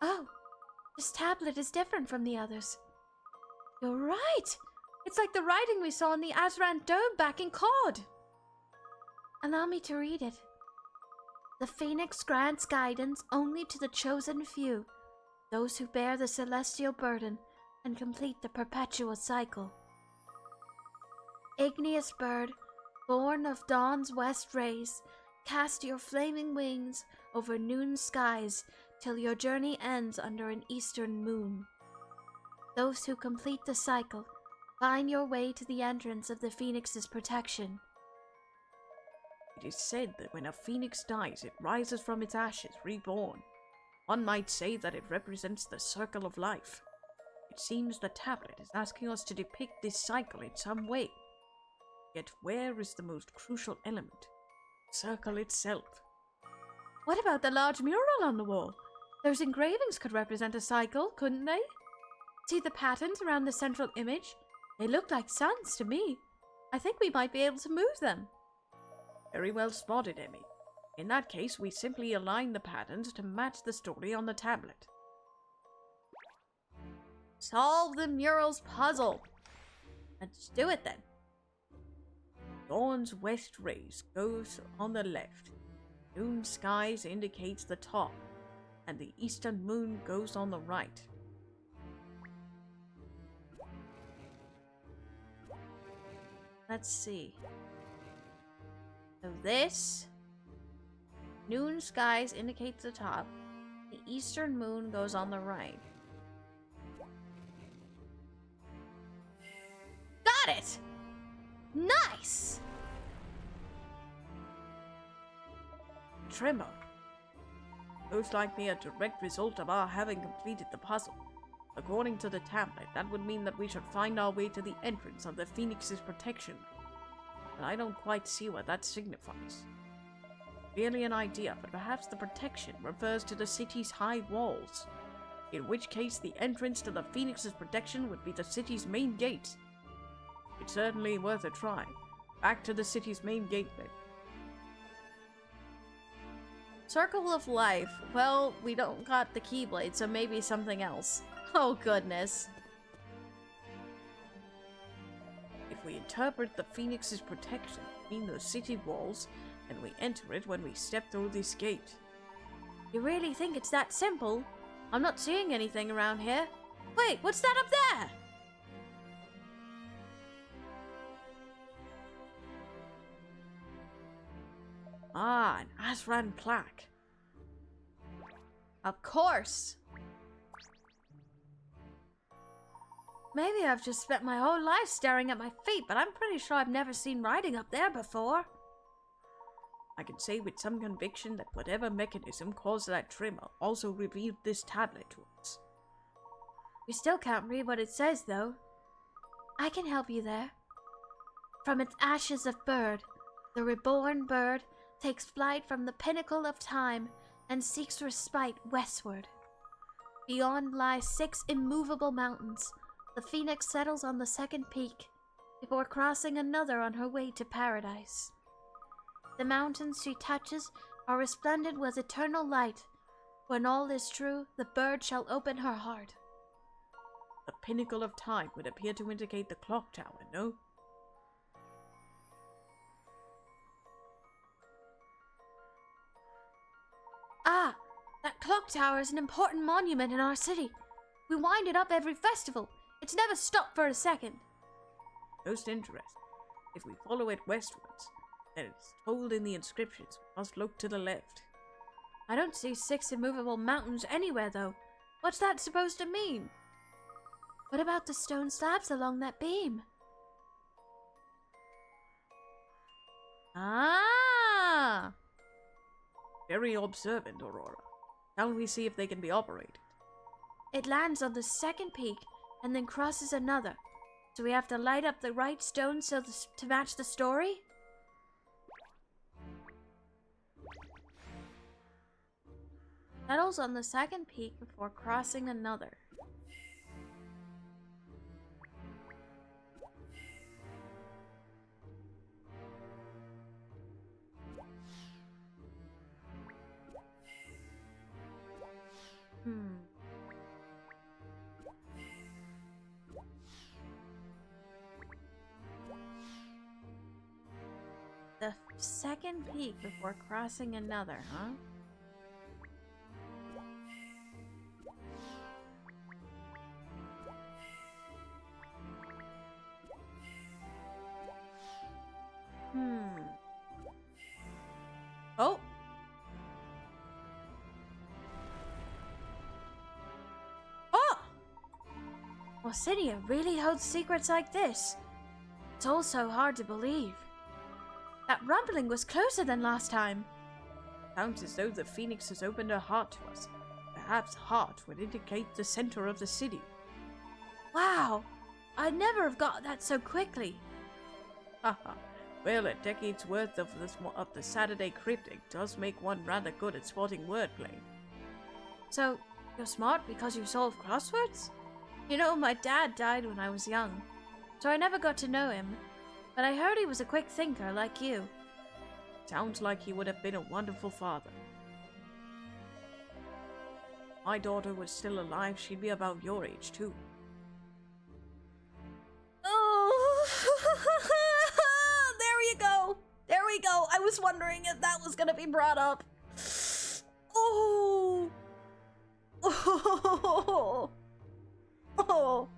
Oh, this tablet is different from the others. You're right! It's like the writing we saw in the Azran Dome back in COD. Allow me to read it. The Phoenix grants guidance only to the chosen few, those who bear the celestial burden and complete the perpetual cycle. Igneous bird, born of dawn's west rays, cast your flaming wings over noon skies till your journey ends under an eastern moon. Those who complete the cycle find your way to the entrance of the Phoenix's protection. It is said that when a phoenix dies, it rises from its ashes, reborn. One might say that it represents the circle of life. It seems the tablet is asking us to depict this cycle in some way. Yet where is the most crucial element? The circle itself. What about the large mural on the wall? Those engravings could represent a cycle, couldn't they? See the patterns around the central image? They look like suns to me. I think we might be able to move them. Very well spotted, Emmy. In that case, we simply align the patterns to match the story on the tablet. Solve the mural's puzzle. Let's do it then. Dawn's west rays goes on the left. Noon skies indicates the top, and the eastern moon goes on the right. Let's see. So this noon skies indicates the top. The eastern moon goes on the right. Got it! Nice! Tremor. Most likely a direct result of our having completed the puzzle. According to the tablet, that would mean that we should find our way to the entrance of the Phoenix's protection. But I don't quite see what that signifies. Merely an idea, but perhaps the protection refers to the city's high walls. In which case, the entrance to the Phoenix's protection would be the city's main gate. It's certainly worth a try. Back to the city's main gate then. Circle of life. Well, we don't got the keyblade, so maybe something else. Oh, goodness. If we interpret the Phoenix's protection between the city walls, then we enter it when we step through this gate. You really think it's that simple? I'm not seeing anything around here. Wait, what's that up there? Ah, an Azran plaque. Of course. Maybe I've just spent my whole life staring at my feet, but I'm pretty sure I've never seen writing up there before. I can say with some conviction that whatever mechanism caused that tremor also revealed this tablet to us. We still can't read what it says, though. I can help you there. From its ashes of bird, the reborn bird takes flight from the pinnacle of time and seeks respite westward. Beyond lie 6 immovable mountains. The phoenix settles on the second peak, before crossing another on her way to paradise. The mountains she touches are resplendent with eternal light. When all is true, the bird shall open her heart. The pinnacle of time would appear to indicate the clock tower, no? Ah, that clock tower is an important monument in our city. We wind it up every festival. It's never stopped for a second. Most interesting. If we follow it westwards, then it's told in the inscriptions we must look to the left. I don't see 6 immovable mountains anywhere, though. What's that supposed to mean? What about the stone slabs along that beam? Ah! Very observant, Aurora. Shall we see if they can be operated? It lands on the second peak and then crosses another. So we have to light up the right stone to match the story? Settles on the second peak before crossing another. The second peak before crossing another, huh? Oh! Oh! Ossidia really holds secrets like this. It's all so hard to believe. That rumbling was closer than last time. Sounds as though the Phoenix has opened her heart to us. Perhaps heart would indicate the center of the city. Wow! I'd never have got that so quickly. Haha. Well, a decade's worth of the Saturday cryptic does make one rather good at spotting wordplay. So, you're smart because you solve crosswords? You know, my dad died when I was young, so I never got to know him. But I heard he was a quick thinker like you. Sounds like he would have been a wonderful father. If my daughter was still alive, she'd be about your age, too. Oh! There you go! There we go! I was wondering if that was gonna be brought up. Oh! Oh! Oh!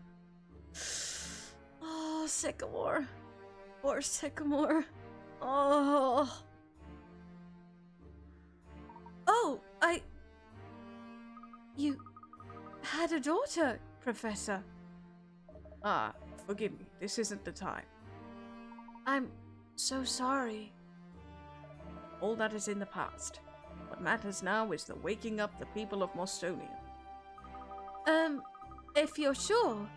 Oh, Sycamore. Poor Sycamore. Oh. Oh, You had a daughter, Professor. Ah, forgive me. This isn't the time. I'm so sorry. All that is in the past. What matters now is the waking up the people of Mostonia. If you're sure,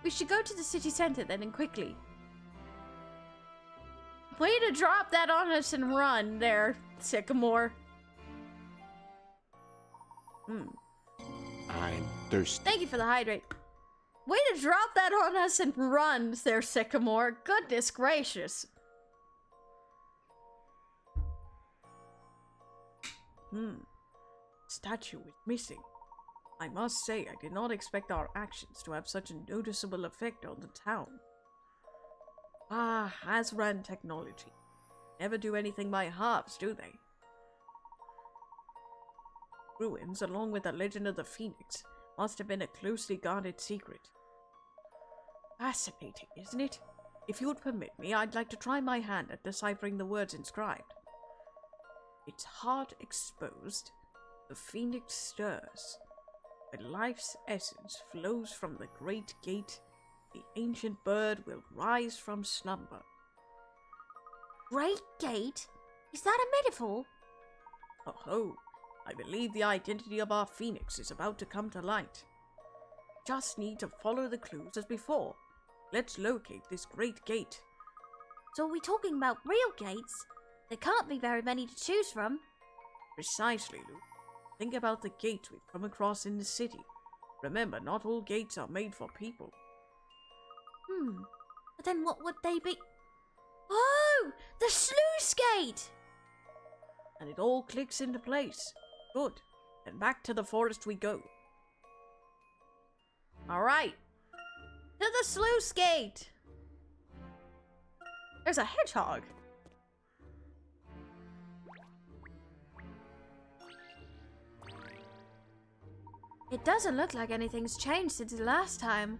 we should go to the city center then and quickly. Way to drop that on us and run there, Sycamore. I'm thirsty. Thank you for the hydrate. Way to drop that on us and run there, Sycamore. Goodness gracious. Statue is missing. I must say, I did not expect our actions to have such a noticeable effect on the town. Ah, Azran technology. Never do anything by halves, do they? Ruins, along with the legend of the Phoenix, Must have been a closely guarded secret. Fascinating, isn't it? If you would permit me, I'd like to try my hand at deciphering the words inscribed. Its heart exposed, the phoenix stirs. When life's essence flows from the great gate, the ancient bird will rise from slumber. Great Gate? Is that a metaphor? Oh ho! I believe the identity of our phoenix is about to come to light. Just need to follow the clues as before. Let's locate this great gate. So are we talking about real gates? There can't be very many to choose from. Precisely, Luke. Think about the gates we've come across in the city. Remember, not all gates are made for people. But then what would they be? Oh! The sluice gate! And it all clicks into place. Good. Then back to the forest we go. Alright. To the sluice gate! There's a hedgehog. It doesn't look like anything's changed since the last time.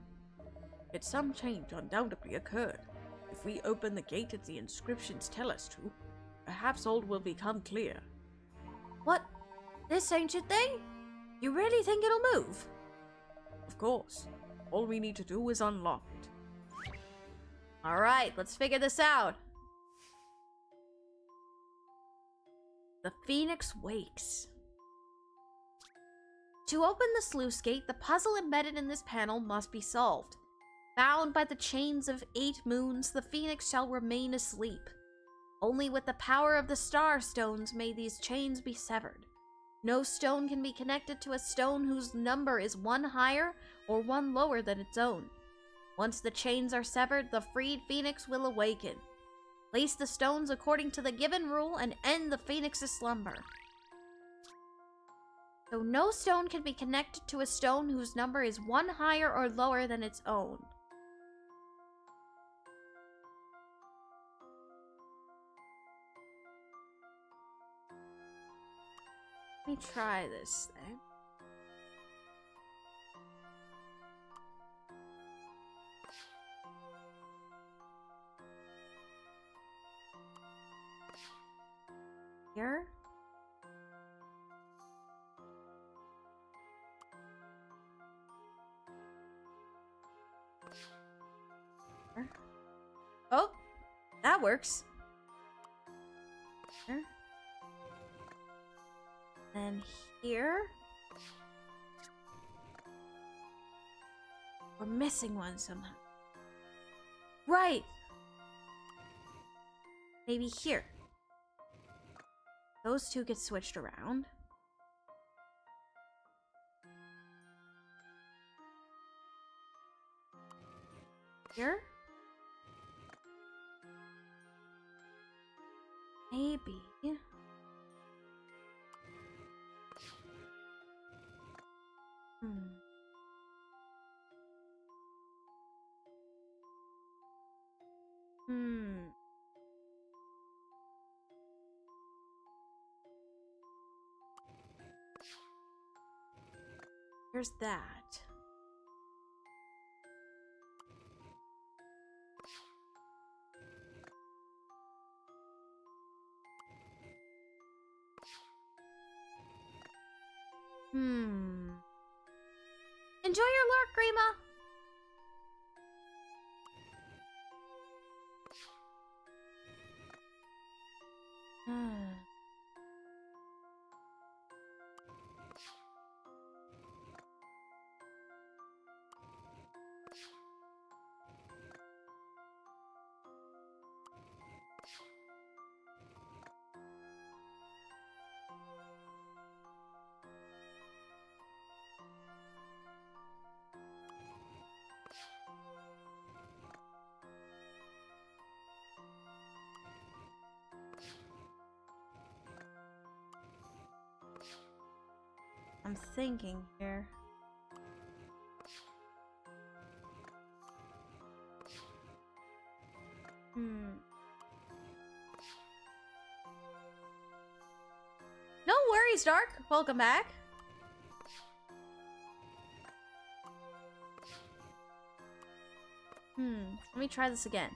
Yet some change undoubtedly occurred. If we open the gate as the inscriptions tell us to, perhaps all will become clear. What? This ancient thing? You really think it'll move? Of course. All we need to do is unlock it. Alright, let's figure this out. The phoenix wakes. To open the sluice gate, the puzzle embedded in this panel must be solved. Bound by the chains of 8 moons, the phoenix shall remain asleep. Only with the power of the star stones may these chains be severed. No stone can be connected to a stone whose number is 1 higher or 1 lower than its own. Once the chains are severed, the freed phoenix will awaken. Place the stones according to the given rule and end the phoenix's slumber. So no stone can be connected to a stone whose number is 1 higher or lower than its own. Let me try this then. Here. Oh, that works. Here. Then here. We're missing one somehow. Right. Maybe here. Those two get switched around. Here. Maybe. Here's that. Enjoy your lurk, Grima. I'm thinking here. No worries, Dark. Welcome back. Let me try this again.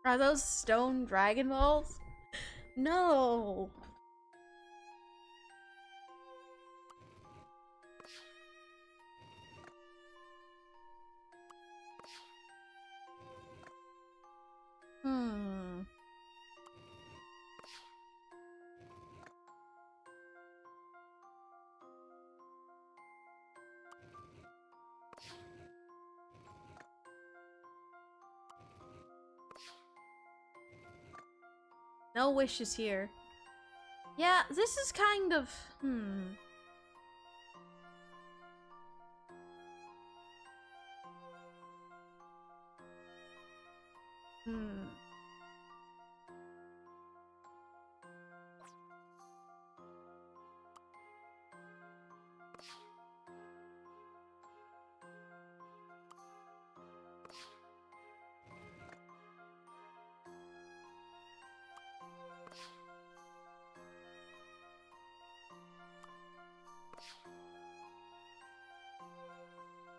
Are those stone Dragon Balls? No! Hmm. No wishes here. Yeah, this is kind of...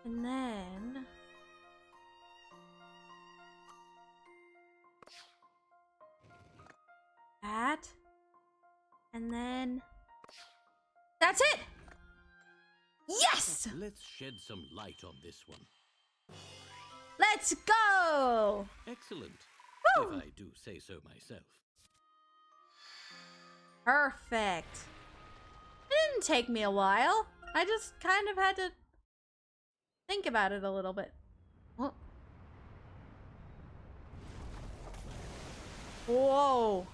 And then... that. And then... That's it! Yes! Let's shed some light on this one. Let's go! Excellent. Woo! If I do say so myself. Perfect. It didn't take me a while. I just kind of had to think about it a little bit. Oh. Whoa.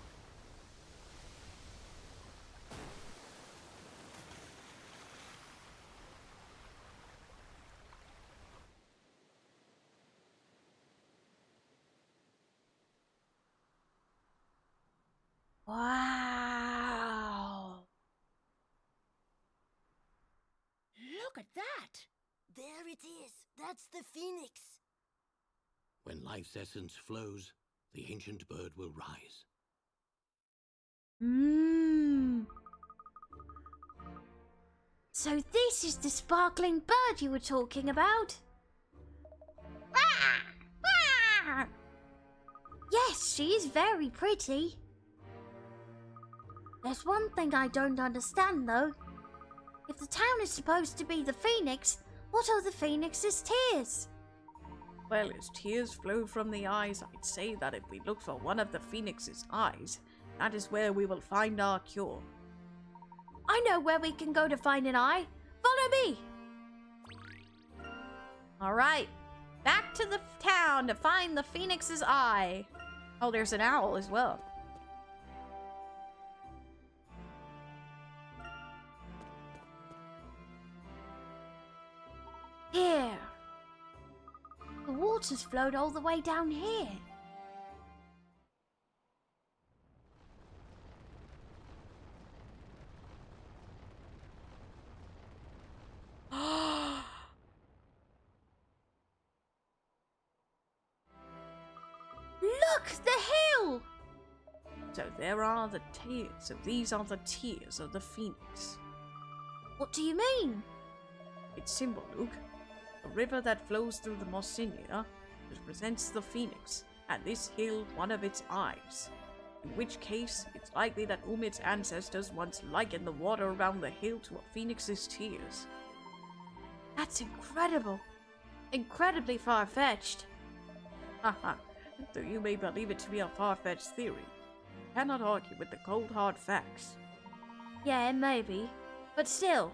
Wow. Look at that! There it is. That's the phoenix. When life's essence flows, the ancient bird will rise. So this is the sparkling bird you were talking about? Ah! Ah! Yes, she is very pretty. There's one thing I don't understand, though. If the town is supposed to be the phoenix, what are the phoenix's tears? Well, as tears flow from the eyes, I'd say that if we look for one of the phoenix's eyes, that is where we will find our cure. I know where we can go to find an eye. Follow me! Alright. Back to the town to find the phoenix's eye. Oh, there's an owl as well. Here. The water's flowed all the way down here. Look, the hill! So there are the tears, so these are the tears of the phoenix. What do you mean? It's simple, Luke. The river that flows through the Mosinia represents the phoenix, and this hill one of its eyes. In which case, it's likely that Umid's ancestors once likened the water around the hill to a phoenix's tears. That's incredible. Incredibly far-fetched. Haha, though you may believe it to be a far-fetched theory, you cannot argue with the cold hard facts. Yeah, maybe. But still.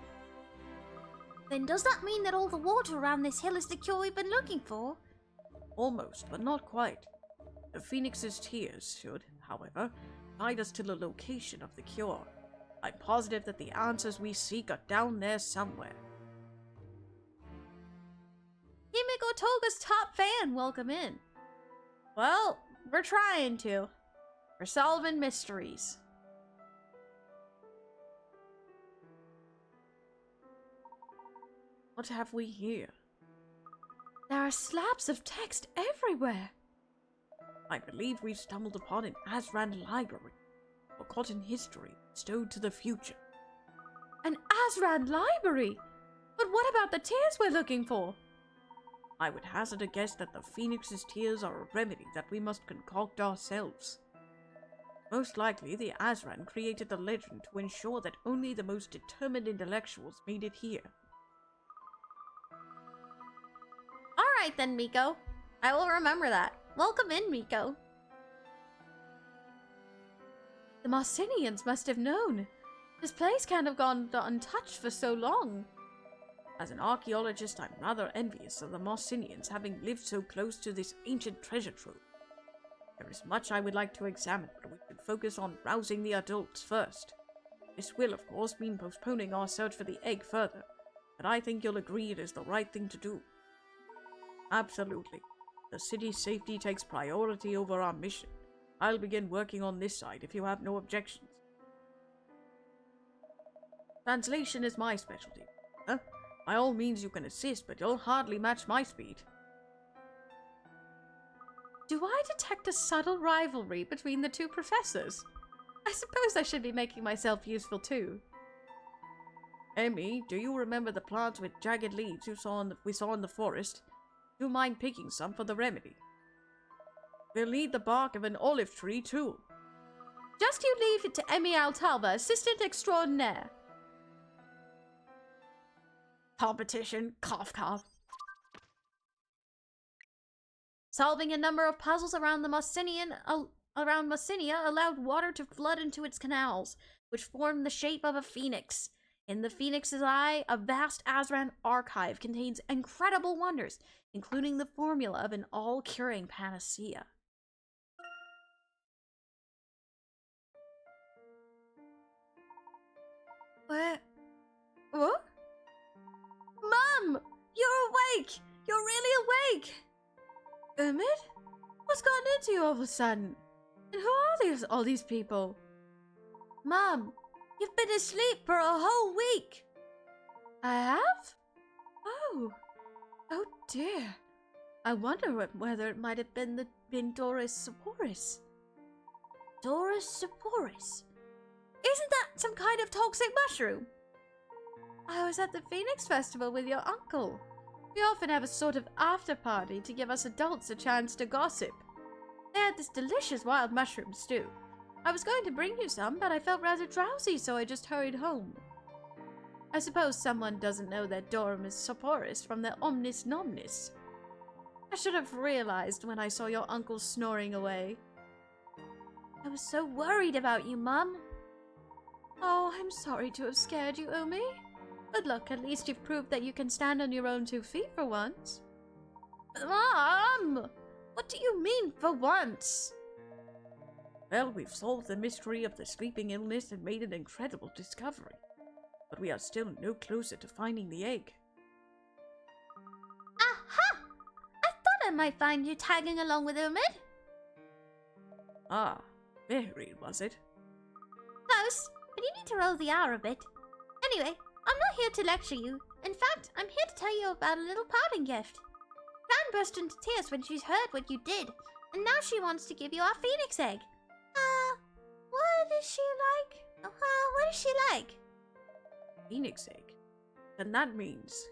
Then does that mean that all the water around this hill is the cure we've been looking for? Almost, but not quite. The Phoenix's tears should, however, guide us to the location of the cure. I'm positive that the answers we seek are down there somewhere. Himiko Toga's top fan, welcome in. Well, we're trying to. We're solving mysteries. What have we here? There are slabs of text everywhere. I believe we've stumbled upon an Azran library, forgotten history, stowed to the future. An Azran library? But what about the tears we're looking for? I would hazard a guess that the Phoenix's tears are a remedy that we must concoct ourselves. Most likely, the Azran created the legend to ensure that only the most determined intellectuals made it here. Alright then, Miko. I will remember that. Welcome in, Miko. The Marcinians must have known. This place can't have gone untouched for so long. As an archaeologist, I'm rather envious of the Marcinians having lived so close to this ancient treasure trove. There is much I would like to examine, but we should focus on rousing the adults first. This will, of course, mean postponing our search for the egg further, but I think you'll agree it is the right thing to do. Absolutely. The city's safety takes priority over our mission. I'll begin working on this side if you have no objections. Translation is my specialty. Huh? By all means you can assist, but you'll hardly match my speed. Do I detect a subtle rivalry between the two professors? I suppose I should be making myself useful too. Emmy, do you remember the plants with jagged leaves we saw in the forest? Do you mind picking some for the remedy? We'll need the bark of an olive tree too. Just you leave it to Emmy Altalva, assistant extraordinaire. Competition, cough cough. Solving a number of puzzles around Marcinia allowed water to flood into its canals, which formed the shape of a phoenix. In the phoenix's eye, a vast Azran archive contains incredible wonders, including the formula of an all-curing panacea. What? Mum! You're awake! You're really awake! Umid? What's gotten into you all of a sudden? And who are all these people? Mum, you've been asleep for a whole week! I have? Oh dear. I wonder whether it might have been Doris Saporis. Doris Saporis? Isn't that some kind of toxic mushroom? I was at the Phoenix Festival with your uncle. We often have a sort of after party to give us adults a chance to gossip. They had this delicious wild mushroom stew. I was going to bring you some, but I felt rather drowsy, so I just hurried home. I suppose someone doesn't know that Doris Saporis from the Omnis Nomnis. I should have realized when I saw your uncle snoring away. I was so worried about you, Mum. Oh, I'm sorry to have scared you, Omi. But look, at least you've proved that you can stand on your own 2 feet for once. Mom! What do you mean, for once? Well, we've solved the mystery of the sleeping illness and made an incredible discovery. But we are still no closer to finding the egg. Aha! I thought I might find you tagging along with Umid. Ah, very, was it? Close, but you need to roll the R a bit. Anyway, I'm not here to lecture you. In fact, I'm here to tell you about a little parting gift. Fran burst into tears when she heard what you did, and now she wants to give you our phoenix egg. What is she like? What is she like? Phoenix egg? Then that means...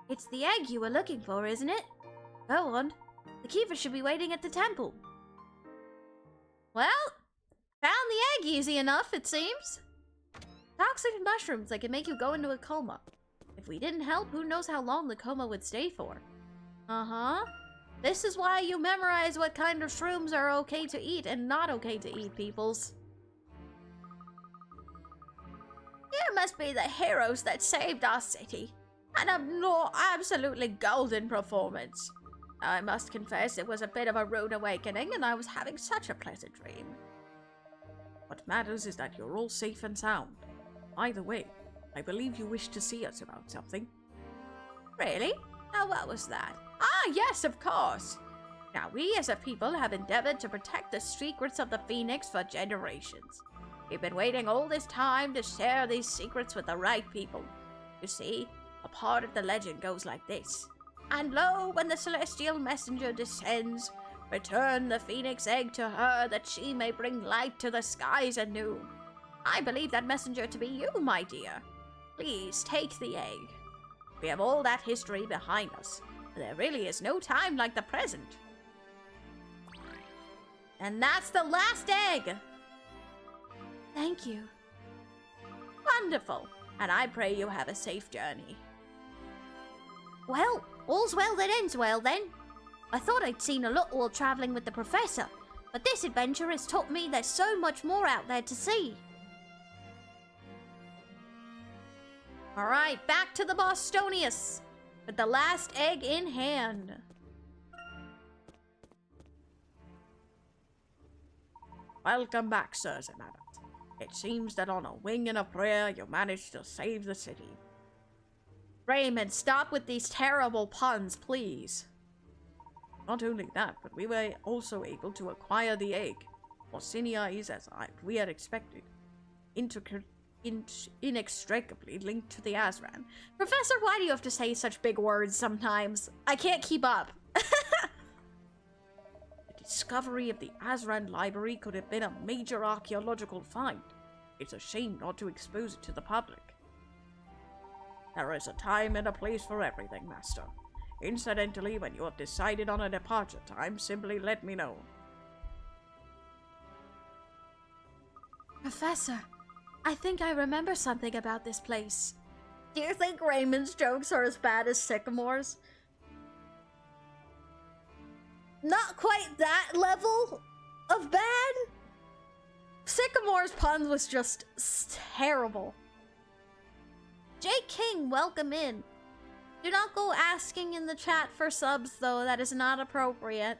It's the egg you were looking for, isn't it? Go on. The keeper should be waiting at the temple. Well, found the egg easy enough, it seems. Toxic mushrooms that can make you go into a coma. If we didn't help, who knows how long the coma would stay for. Uh-huh. This is why you memorize what kind of shrooms are okay to eat and not okay to eat, peoples. You must be the heroes that saved our city. An absolutely golden performance. I must confess it was a bit of a rude awakening, and I was having such a pleasant dream. What matters is that you're all safe and sound. By the way, I believe you wished to see us about something. Really? Now what was that? Ah, yes, of course. Now, we as a people have endeavored to protect the secrets of the Phoenix for generations. We've been waiting all this time to share these secrets with the right people. You see, a part of the legend goes like this. And lo, when the celestial messenger descends, return the phoenix egg to her that she may bring light to the skies anew. I believe that messenger to be you, my dear. Please take the egg. We have all that history behind us. There really is no time like the present. And that's the last egg! Thank you. Wonderful. And I pray you have a safe journey. Well, all's well that ends well then. I thought I'd seen a lot while traveling with the professor, but this adventure has taught me there's so much more out there to see. Alright, back to the Bostonius, with the last egg in hand. Welcome back, sirs and madams. It seems that on a wing and a prayer, you managed to save the city. Raymond, stop with these terrible puns, please. Not only that, but we were also able to acquire the egg. Morsinia is, as we had expected, inextricably linked to the Azran. Professor, why do you have to say such big words sometimes? I can't keep up. The discovery of the Azran library could have been a major archaeological find. It's a shame not to expose it to the public. There is a time and a place for everything, Master. Incidentally, when you have decided on a departure time, simply let me know. Professor, I think I remember something about this place. Do you think Raymond's jokes are as bad as Sycamore's? Not quite that level of bad. Sycamore's puns was just terrible. J. King, welcome in. Do not go asking in the chat for subs, though. That is not appropriate.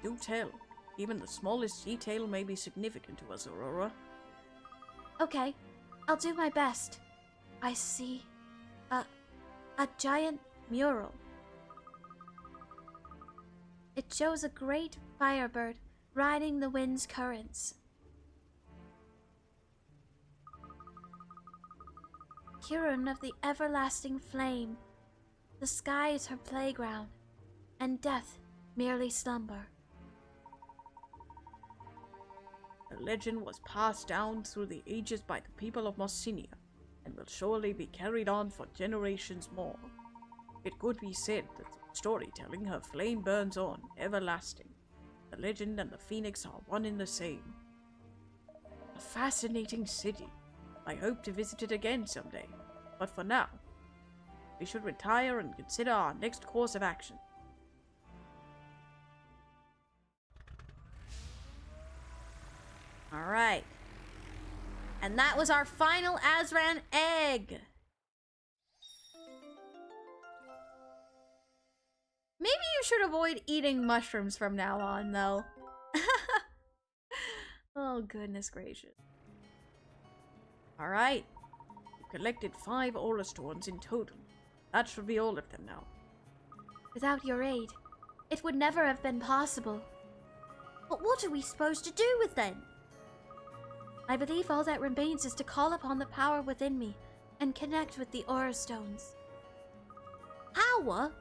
Do tell. Even the smallest detail may be significant to us, Aurora. Okay, I'll do my best. I see a giant mural. It shows a great firebird riding the wind's currents. Kiran of the everlasting flame, the sky is her playground, and death merely slumber. The legend was passed down through the ages by the people of Morsinia, and will surely be carried on for generations more. It could be said that through storytelling her flame burns on, everlasting. The legend and the phoenix are one and the same. A fascinating city. I hope to visit it again someday. But for now, we should retire and consider our next course of action. Alright. And that was our final Azran egg. Maybe you should avoid eating mushrooms from now on, though. Oh, goodness gracious. Alright. You collected 5 aura stones in total. That should be all of them now. Without your aid, it would never have been possible. But what are we supposed to do with them? I believe all that remains is to call upon the power within me and connect with the aura stones. Power?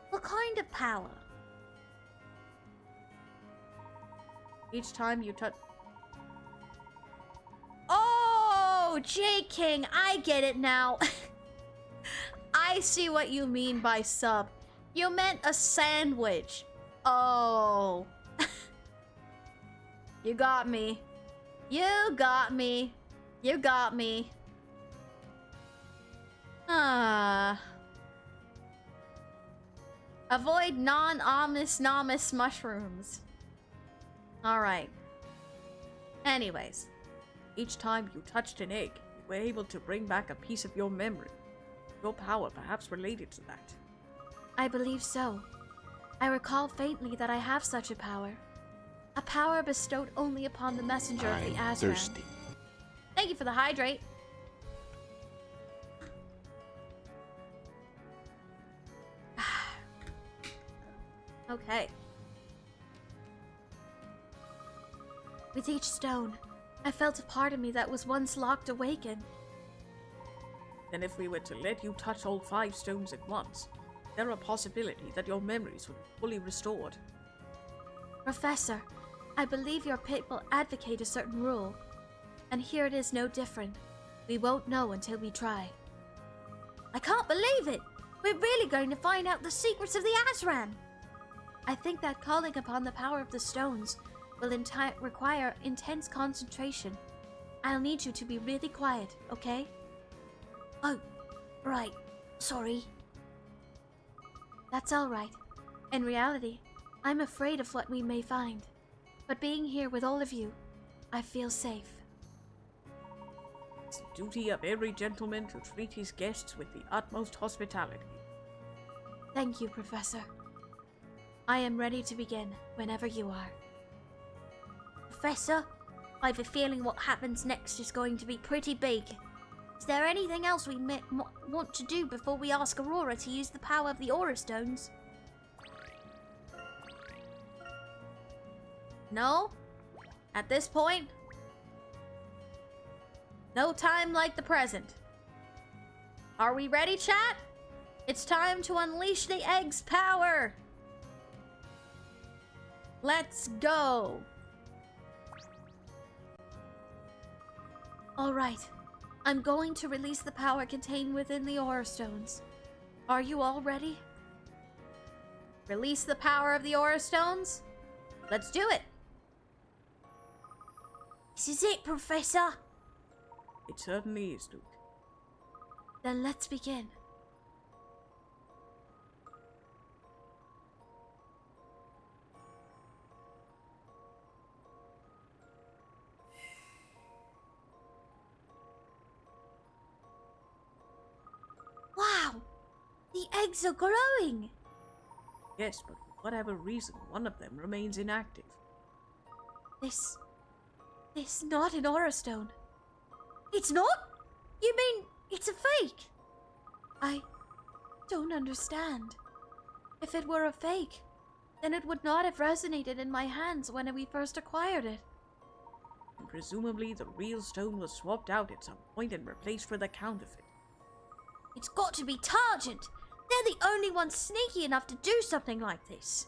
What kind of power? Each time you touch... Oh, J. King, I get it now. I see what you mean by sub. You meant a sandwich. Oh. You got me. You got me. You got me. Ah. Avoid non-ominous mushrooms. Alright. Anyways. Each time you touched an egg, you we're able to bring back a piece of your memory. Your power perhaps related to that. I believe so. I recall faintly that I have such a power. A power bestowed only upon the messenger of the I'm Azran. thirsty. Thank you for the hydrate. Okay. With each stone, I felt a part of me that was once locked awaken. Then if we were to let you touch all 5 stones at once, there a possibility that your memories would be fully restored. Professor, I believe your people advocate a certain rule. And here it is no different. We won't know until we try. I can't believe it! We're really going to find out the secrets of the Azran! I think that calling upon the power of the stones will require intense concentration. I'll need you to be really quiet, okay? Oh, right. Sorry. That's all right. In reality, I'm afraid of what we may find. But being here with all of you, I feel safe. It's the duty of every gentleman to treat his guests with the utmost hospitality. Thank you, Professor. I am ready to begin whenever you are. Professor, I have a feeling what happens next is going to be pretty big. Is there anything else we want to do before we ask Aurora to use the power of the Aura Stones? No? At this point? No time like the present. Are we ready, chat? It's time to unleash the egg's power! Let's go! All right. I'm going to release the power contained within the Aura Stones. Are you all ready? Release the power of the Aura Stones? Let's do it! This is it, Professor. It certainly is, Duke. Then let's begin. Wow! The eggs are glowing! Yes, but for whatever reason, one of them remains inactive. This not an Aura Stone. It's not? You mean it's a fake? I don't understand. If it were a fake, then it would not have resonated in my hands when we first acquired it. And presumably the real stone was swapped out at some point and replaced with a counterfeit. It's got to be Targent. They're the only ones sneaky enough to do something like this.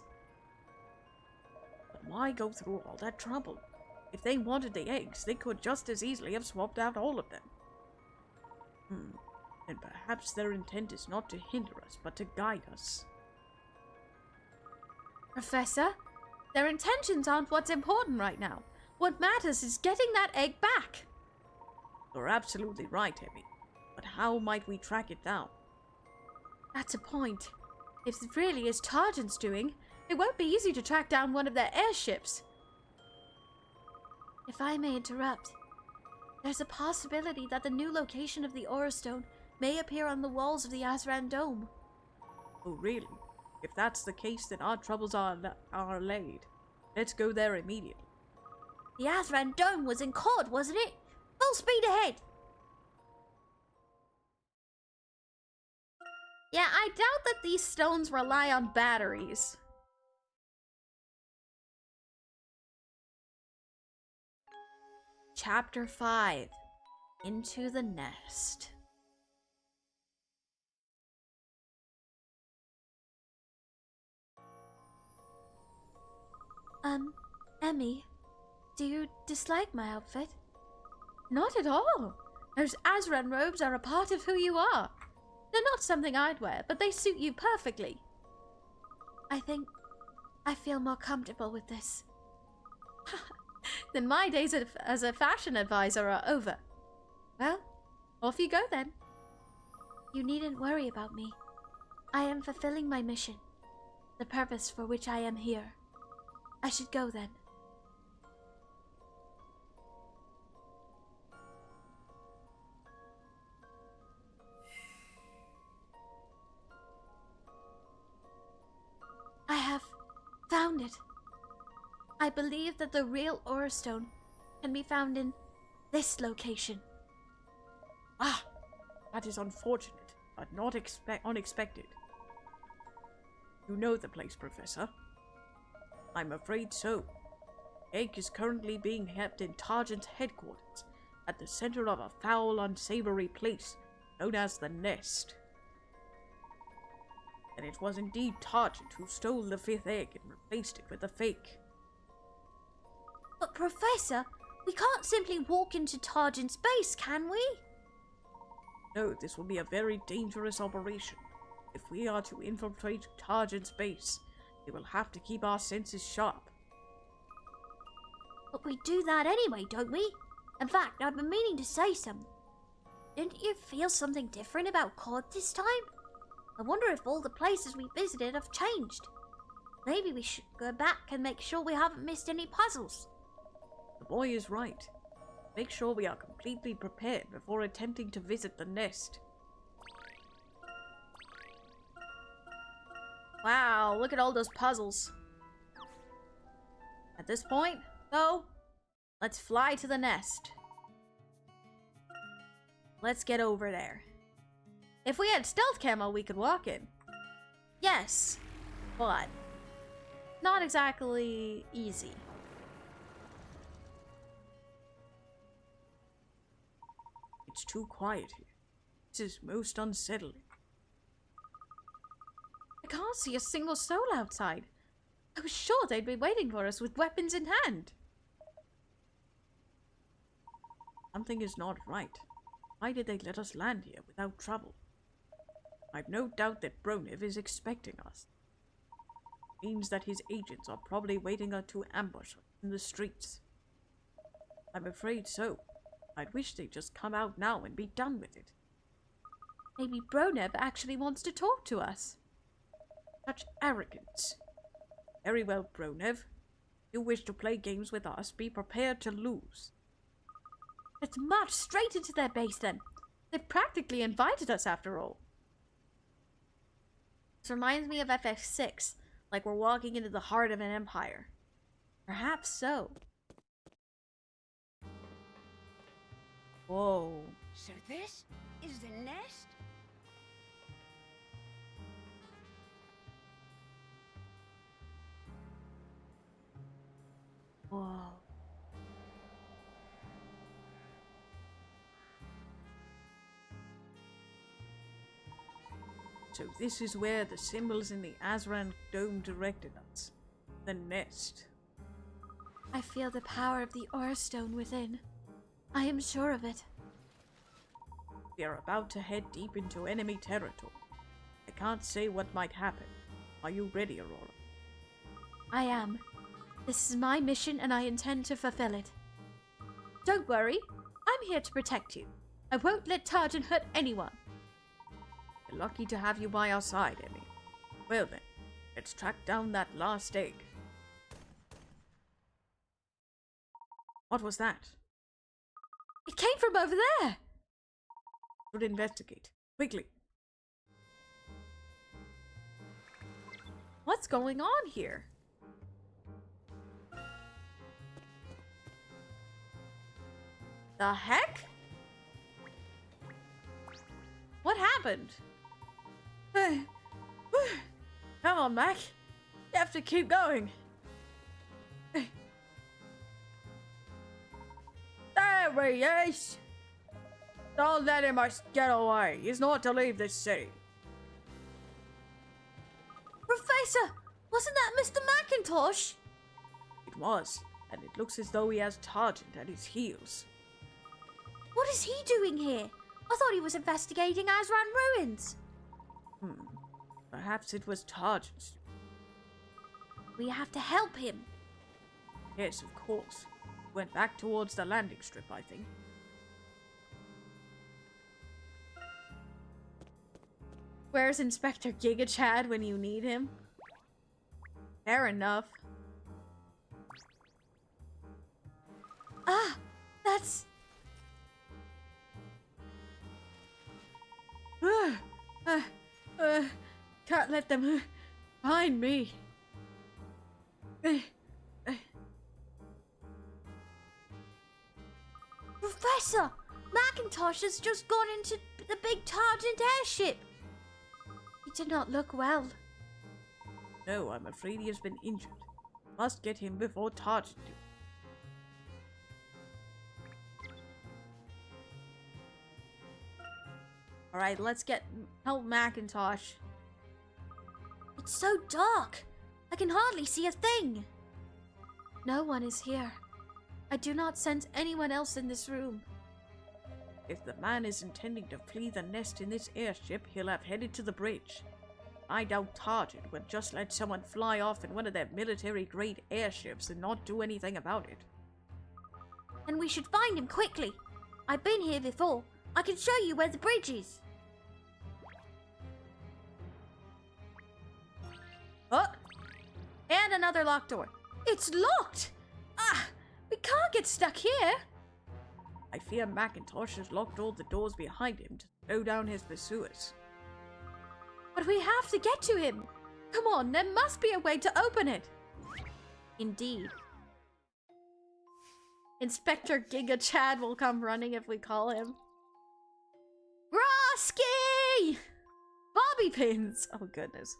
But why go through all that trouble? If they wanted the eggs, they could just as easily have swapped out all of them. And perhaps their intent is not to hinder us, but to guide us. Professor, their intentions aren't what's important right now. What matters is getting that egg back. You're absolutely right, Emmy. But how might we track it down? That's a point. If it really is Targent's doing, it won't be easy to track down one of their airships. If I may interrupt, there's a possibility that the new location of the Aura Stone may appear on the walls of the Azran Dome. Oh, really? If that's the case, then our troubles are laid. Let's go there immediately. The Azran Dome was in Cod, wasn't it? Full speed ahead! Yeah, I doubt that these stones rely on batteries. Chapter 5. Into the Nest. Emmy, do you dislike my outfit? Not at all. Those Azran robes are a part of who you are. They're not something I'd wear, but they suit you perfectly. I think I feel more comfortable with this. Then my days as a fashion advisor are over. Well, off you go then. You needn't worry about me. I am fulfilling my mission, the purpose for which I am here. I should go then. found it. I believe that the real Aura Stone can be found in this location. Ah, that is unfortunate, but not unexpected. You know the place, Professor. I'm afraid so. Egg is currently being kept in Targent's headquarters, at the center of a foul, unsavory place known as the Nest. And it was indeed Targent who stole the 5th egg and replaced it with a fake. But Professor, we can't simply walk into Targent's base, can we? No, this will be a very dangerous operation. If we are to infiltrate Targent's base, we will have to keep our senses sharp. But we do that anyway, don't we? In fact, I've been meaning to say something. Didn't you feel something different about Cord this time? I wonder if all the places we visited have changed. Maybe we should go back and make sure we haven't missed any puzzles. The boy is right. Make sure we are completely prepared before attempting to visit the Nest. Wow, look at all those puzzles. At this point, though, let's fly to the Nest. Let's get over there. If we had stealth camo, we could walk in. Yes, but not exactly easy. It's too quiet here. This is most unsettling. I can't see a single soul outside. I was sure they'd be waiting for us with weapons in hand. Something is not right. Why did they let us land here without trouble? I've no doubt that Bronev is expecting us. It means that his agents are probably waiting to ambush us in the streets. I'm afraid so. I'd wish they'd just come out now and be done with it. Maybe Bronev actually wants to talk to us. Such arrogance. Very well, Bronev. If you wish to play games with us, be prepared to lose. Let's march straight into their base then. They've practically invited us after all. This reminds me of FF6, like we're walking into the heart of an empire. Perhaps so. Whoa. So this is the Nest? Whoa. So this is where the symbols in the Azran dome directed us. The Nest. I feel the power of the Aura Stone within. I am sure of it. We are about to head deep into enemy territory. I can't say what might happen. Are you ready, Aurora? I am. This is my mission and I intend to fulfill it. Don't worry, I'm here to protect you. I won't let Targent hurt anyone. We're lucky to have you by our side, Emmy. Well then, let's track down that last egg. What was that? It came from over there. Should investigate. Quickly. What's going on here? The heck? What happened? Come on, Mac. You have to keep going. There he is! Don't let him get away. He's not to leave this city. Professor! Wasn't that Mr. McIntosh? It was, and it looks as though he has Targent at his heels. What is he doing here? I thought he was investigating Azran ruins. Perhaps it was Targent's. We have to help him. Yes, of course. Went back towards the landing strip, I think. Where's Inspector Giga Chad when you need him? Fair enough. Ah, that's... Can't let them find me. Professor! Macintosh has just gone into the big Targent airship. He did not look well. No, I'm afraid he has been injured. Must get him before Targent do. Alright, let's help Macintosh. It's so dark. I can hardly see a thing. No one is here. I do not sense anyone else in this room. If the man is intending to flee the nest in this airship, he'll have headed to the bridge. I doubt Targent would just let someone fly off in one of their military-grade airships and not do anything about it. And we should find him quickly. I've been here before. I can show you where the bridge is. Oh! And another locked door. It's locked! Ah! We can't get stuck here. I fear Macintosh has locked all the doors behind him to slow down his pursuers. But we have to get to him. Come on, there must be a way to open it. Indeed. Inspector Giga Chad will come running if we call him. Grosky! Bobby pins! Oh goodness.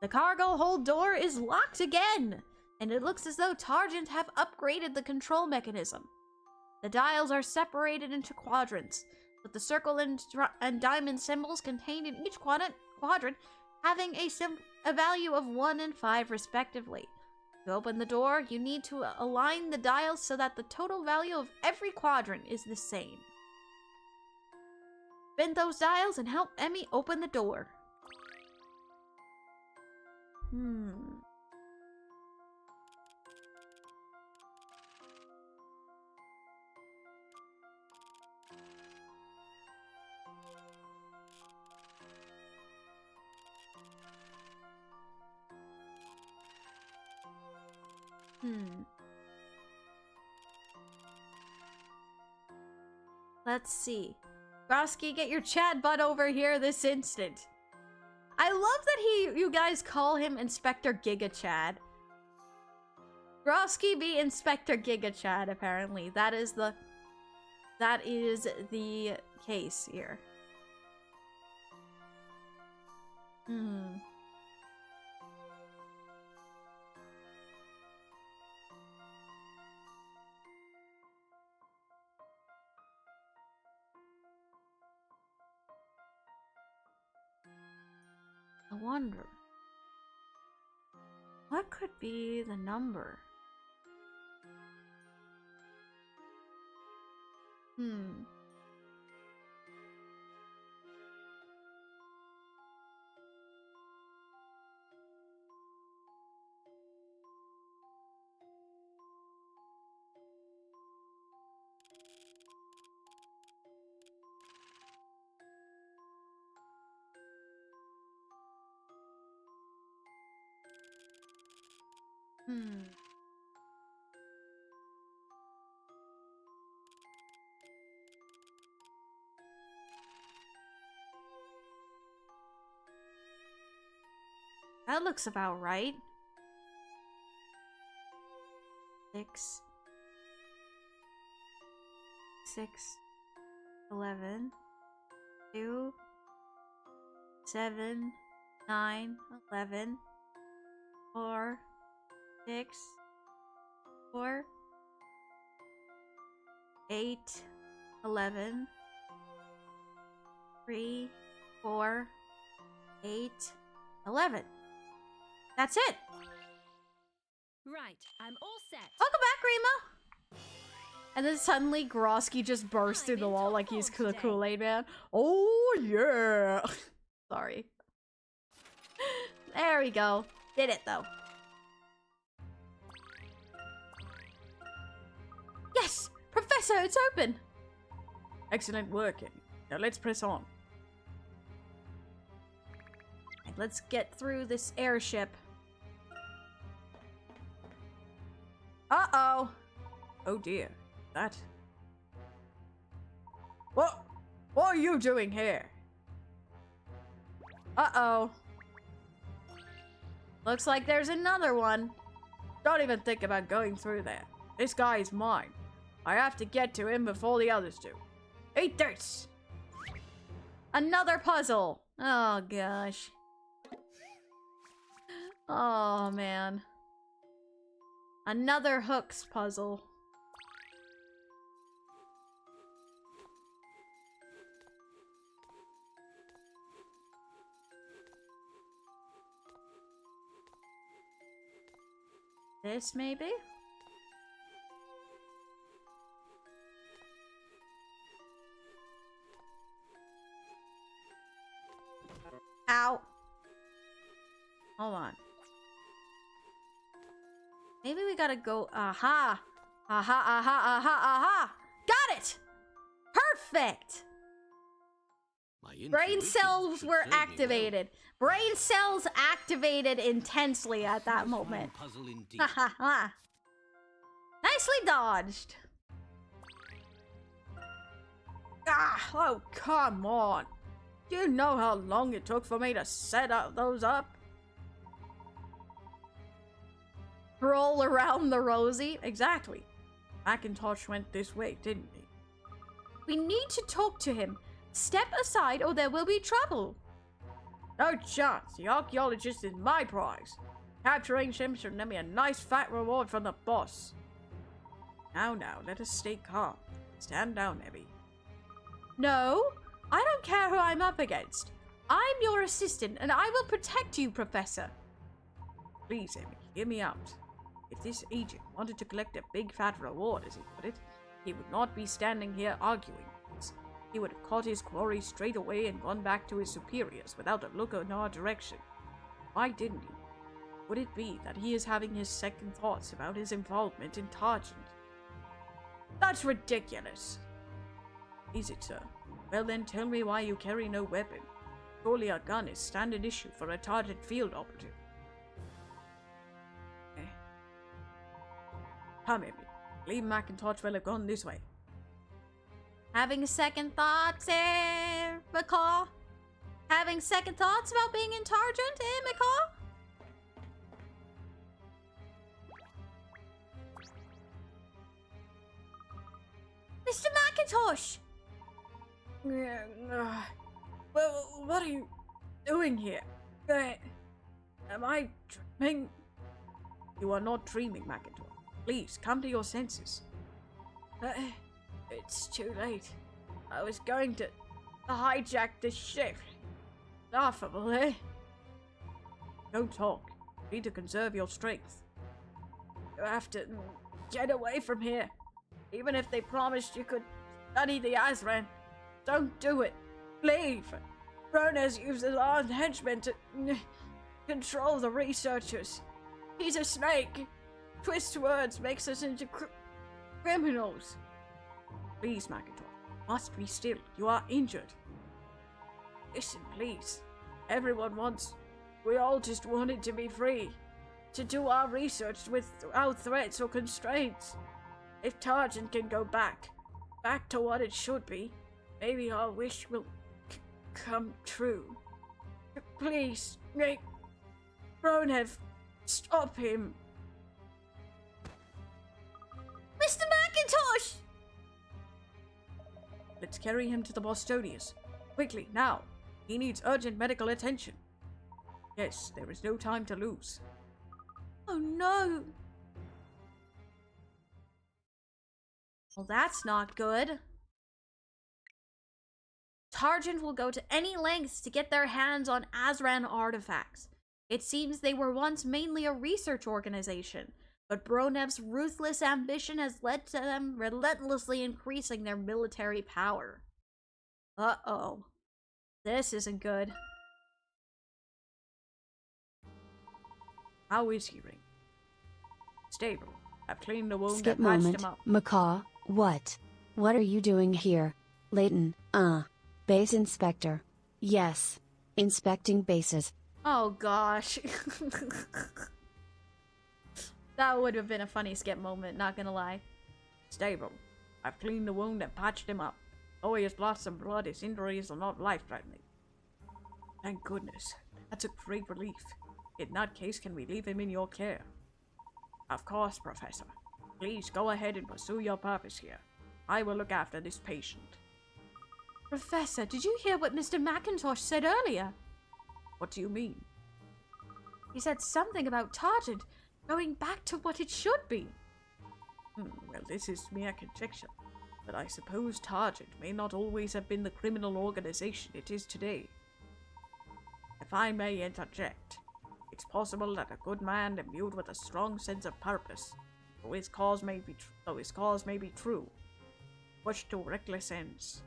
The cargo hold door is locked again, and it looks as though Targent have upgraded the control mechanism. The dials are separated into quadrants, with the circle and diamond symbols contained in each quadrant having a value of 1 and 5 respectively. To open the door, you need to align the dials so that the total value of every quadrant is the same. Spin those dials and help Emmy open the door. Let's see. Grosky, get your Chad butt over here this instant. I love that you guys call him Inspector Giga Chad. Grosky be Inspector Giga Chad, apparently. That is the case here. I wonder, what could be the number? That looks about right. 6, 11, 2, 7, 9, 11, 4, 6, 4, 8, 11, 3, 4, 8, 11. That's it. Right, I'm all set. Welcome back, Rima. And then suddenly Grosky just bursts through the wall like he's the Kool-Aid man. Oh yeah. Sorry. There we go. Did it though. Yes! Professor, it's open! Excellent work, Emmy. Now let's press on. Let's get through this airship. Uh-oh! Oh dear. That... What are you doing here? Uh-oh. Looks like there's another one. Don't even think about going through there. This guy is mine. I have to get to him before the others do. Eat this! Another puzzle. Oh, gosh. Oh, man. Another hooks puzzle. This, maybe? Ow. Hold on. Maybe we gotta go. Aha! Aha, aha, aha, aha! Got it! Perfect! My Brain intuition cells should were serve me well. activated. Brain cells activated intensely at that Small moment. puzzle indeed. Ha ha ha. Nicely dodged. Ah, oh, come on. Do you know how long it took for me to set those up? Roll around the rosy. Exactly. Macintosh went this way, didn't he? We need to talk to him. Step aside or there will be trouble. No chance. The archaeologist is my prize. Capturing him should net me a nice fat reward from the boss. Now, let us stay calm. Stand down, Abby. No, I don't care who I'm up against. I'm your assistant and I will protect you, Professor. Please, Abby, hear me out. If this agent wanted to collect a big fat reward, as he put it, he would not be standing here arguing. He would have caught his quarry straight away and gone back to his superiors without a look in our direction. Why didn't he? Would it be that he is having his second thoughts about his involvement in Targent? That's ridiculous! Is it, sir? Well then, tell me why you carry no weapon. Surely a gun is standard issue for a Targent field operative. Come, Emily. Leave Macintosh will have gone this way. Having second thoughts, Macaw? Having second thoughts about being in Targent, Macaw? Mr. Macintosh! Well, what are you doing here? Am I dreaming? You are not dreaming, Macintosh. Please, come to your senses. It's too late. I was going to hijack the ship. Laughable, eh? Don't talk. You need to conserve your strength. You have to get away from here. Even if they promised you could study the Azran, don't do it. Leave. Rones uses our henchmen to control the researchers. He's a snake. Twists words, makes us into criminals. Please, Macintosh, must be still. You are injured. Listen, please. We all just wanted to be free. To do our research without threats or constraints. If Targent can go back to what it should be, maybe our wish will come true. Please, make Bronev stop him. Mr. Macintosh! Let's carry him to the Bostonius. Quickly, now. He needs urgent medical attention. Yes, there is no time to lose. Oh no! Well, that's not good. Targent will go to any lengths to get their hands on Azran artifacts. It seems they were once mainly a research organization, but Bronev's ruthless ambition has led to them relentlessly increasing their military power. Uh-oh. This isn't good. How is he, Ring? Stable. I've cleaned the wound Skip and patched moment, him up. Macaw, what? What are you doing here? Layton, base inspector. Yes. Inspecting bases. Oh gosh. That would have been a funny skip moment, not gonna lie. Stable. I've cleaned the wound and patched him up. Though he has lost some blood, his injuries are not life-threatening. Thank goodness. That's a great relief. In that case, can we leave him in your care? Of course, Professor. Please go ahead and pursue your purpose here. I will look after this patient. Professor, did you hear what Mr. McIntosh said earlier? What do you mean? He said something about Targent going back to what it should be. Well, this is mere conjecture, but I suppose Targent may not always have been the criminal organization it is today. If I may interject, it's possible that a good man imbued with a strong sense of purpose, though his cause may be true, pushed to reckless ends.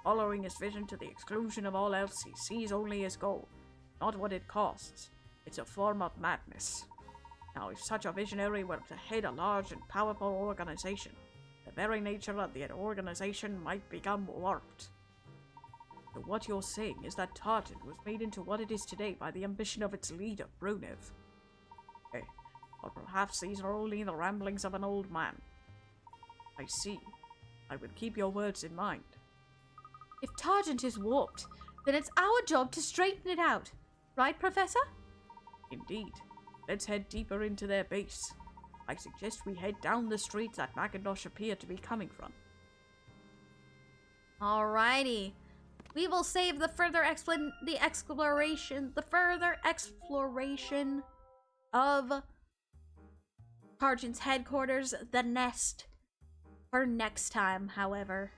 Following his vision to the exclusion of all else, he sees only his goal, not what it costs. It's a form of madness. Now, if such a visionary were to head a large and powerful organization, the very nature of the organization might become warped. So what you're saying is that Targent was made into what it is today by the ambition of its leader, Brunev. Okay. Or perhaps these are only the ramblings of an old man. I see. I will keep your words in mind. If Targent is warped, then it's our job to straighten it out. Right, Professor? Indeed. Let's head deeper into their base. I suggest we head down the street that Macintosh appeared to be coming from. Alrighty. We will save the further exploration of Targent's headquarters, the nest, for next time, however.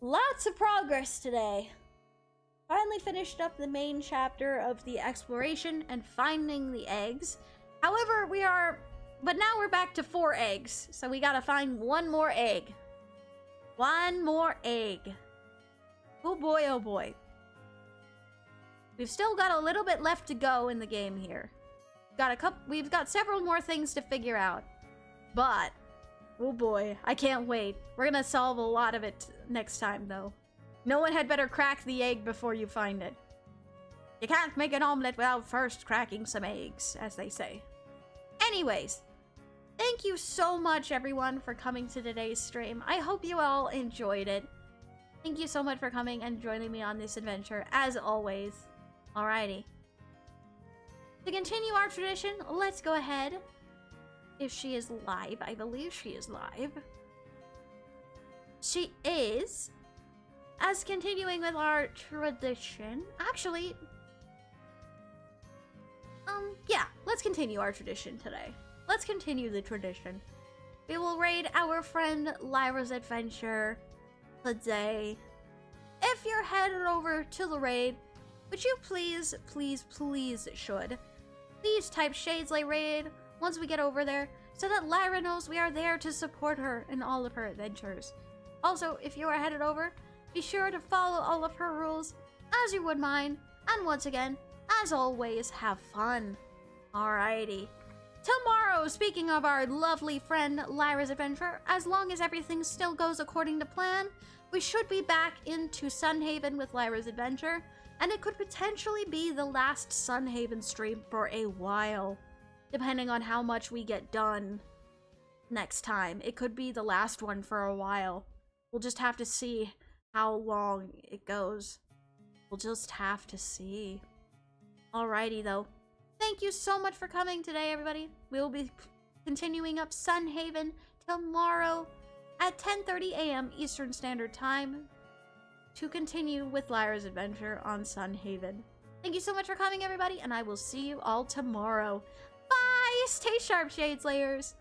Lots of progress today. Finally finished up the main chapter of the exploration and finding the eggs. However, but now we're back to 4 eggs, so we gotta find one more egg. One more egg. Oh boy, oh boy. We've still got a little bit left to go in the game here. We've got several more things to figure out. But, oh boy, I can't wait. We're gonna solve a lot of it next time, though. No one had better crack the egg before you find it. You can't make an omelet without first cracking some eggs, as they say. Anyways, thank you so much, everyone, for coming to today's stream. I hope you all enjoyed it. Thank you so much for coming and joining me on this adventure, as always. Alrighty. To continue our tradition, let's go ahead. If she is live, I believe she is live. She is. As continuing with our tradition, actually, yeah, let's continue our tradition today. Let's continue the tradition. We will raid our friend Lyra's adventure today. If you're headed over to the raid, which you please should, please type Shadesley raid once we get over there, so that Lyra knows we are there to support her in all of her adventures. Also, if you are headed over, be sure to follow all of her rules, as you would mine, and once again, as always, have fun. Alrighty. Tomorrow, speaking of our lovely friend Lyra's adventure, as long as everything still goes according to plan, we should be back into Sunhaven with Lyra's adventure, and it could potentially be the last Sunhaven stream for a while, depending on how much we get done next time. It could be the last one for a while. We'll just have to see how long it goes. We'll just have to see. Alrighty, though. Thank you so much for coming today, everybody. We will be continuing up Sunhaven tomorrow at 10:30 a.m. Eastern Standard Time to continue with Lyra's adventure on Sunhaven. Thank you so much for coming, everybody, and I will see you all tomorrow. Bye! Stay sharp, Shadeslayers!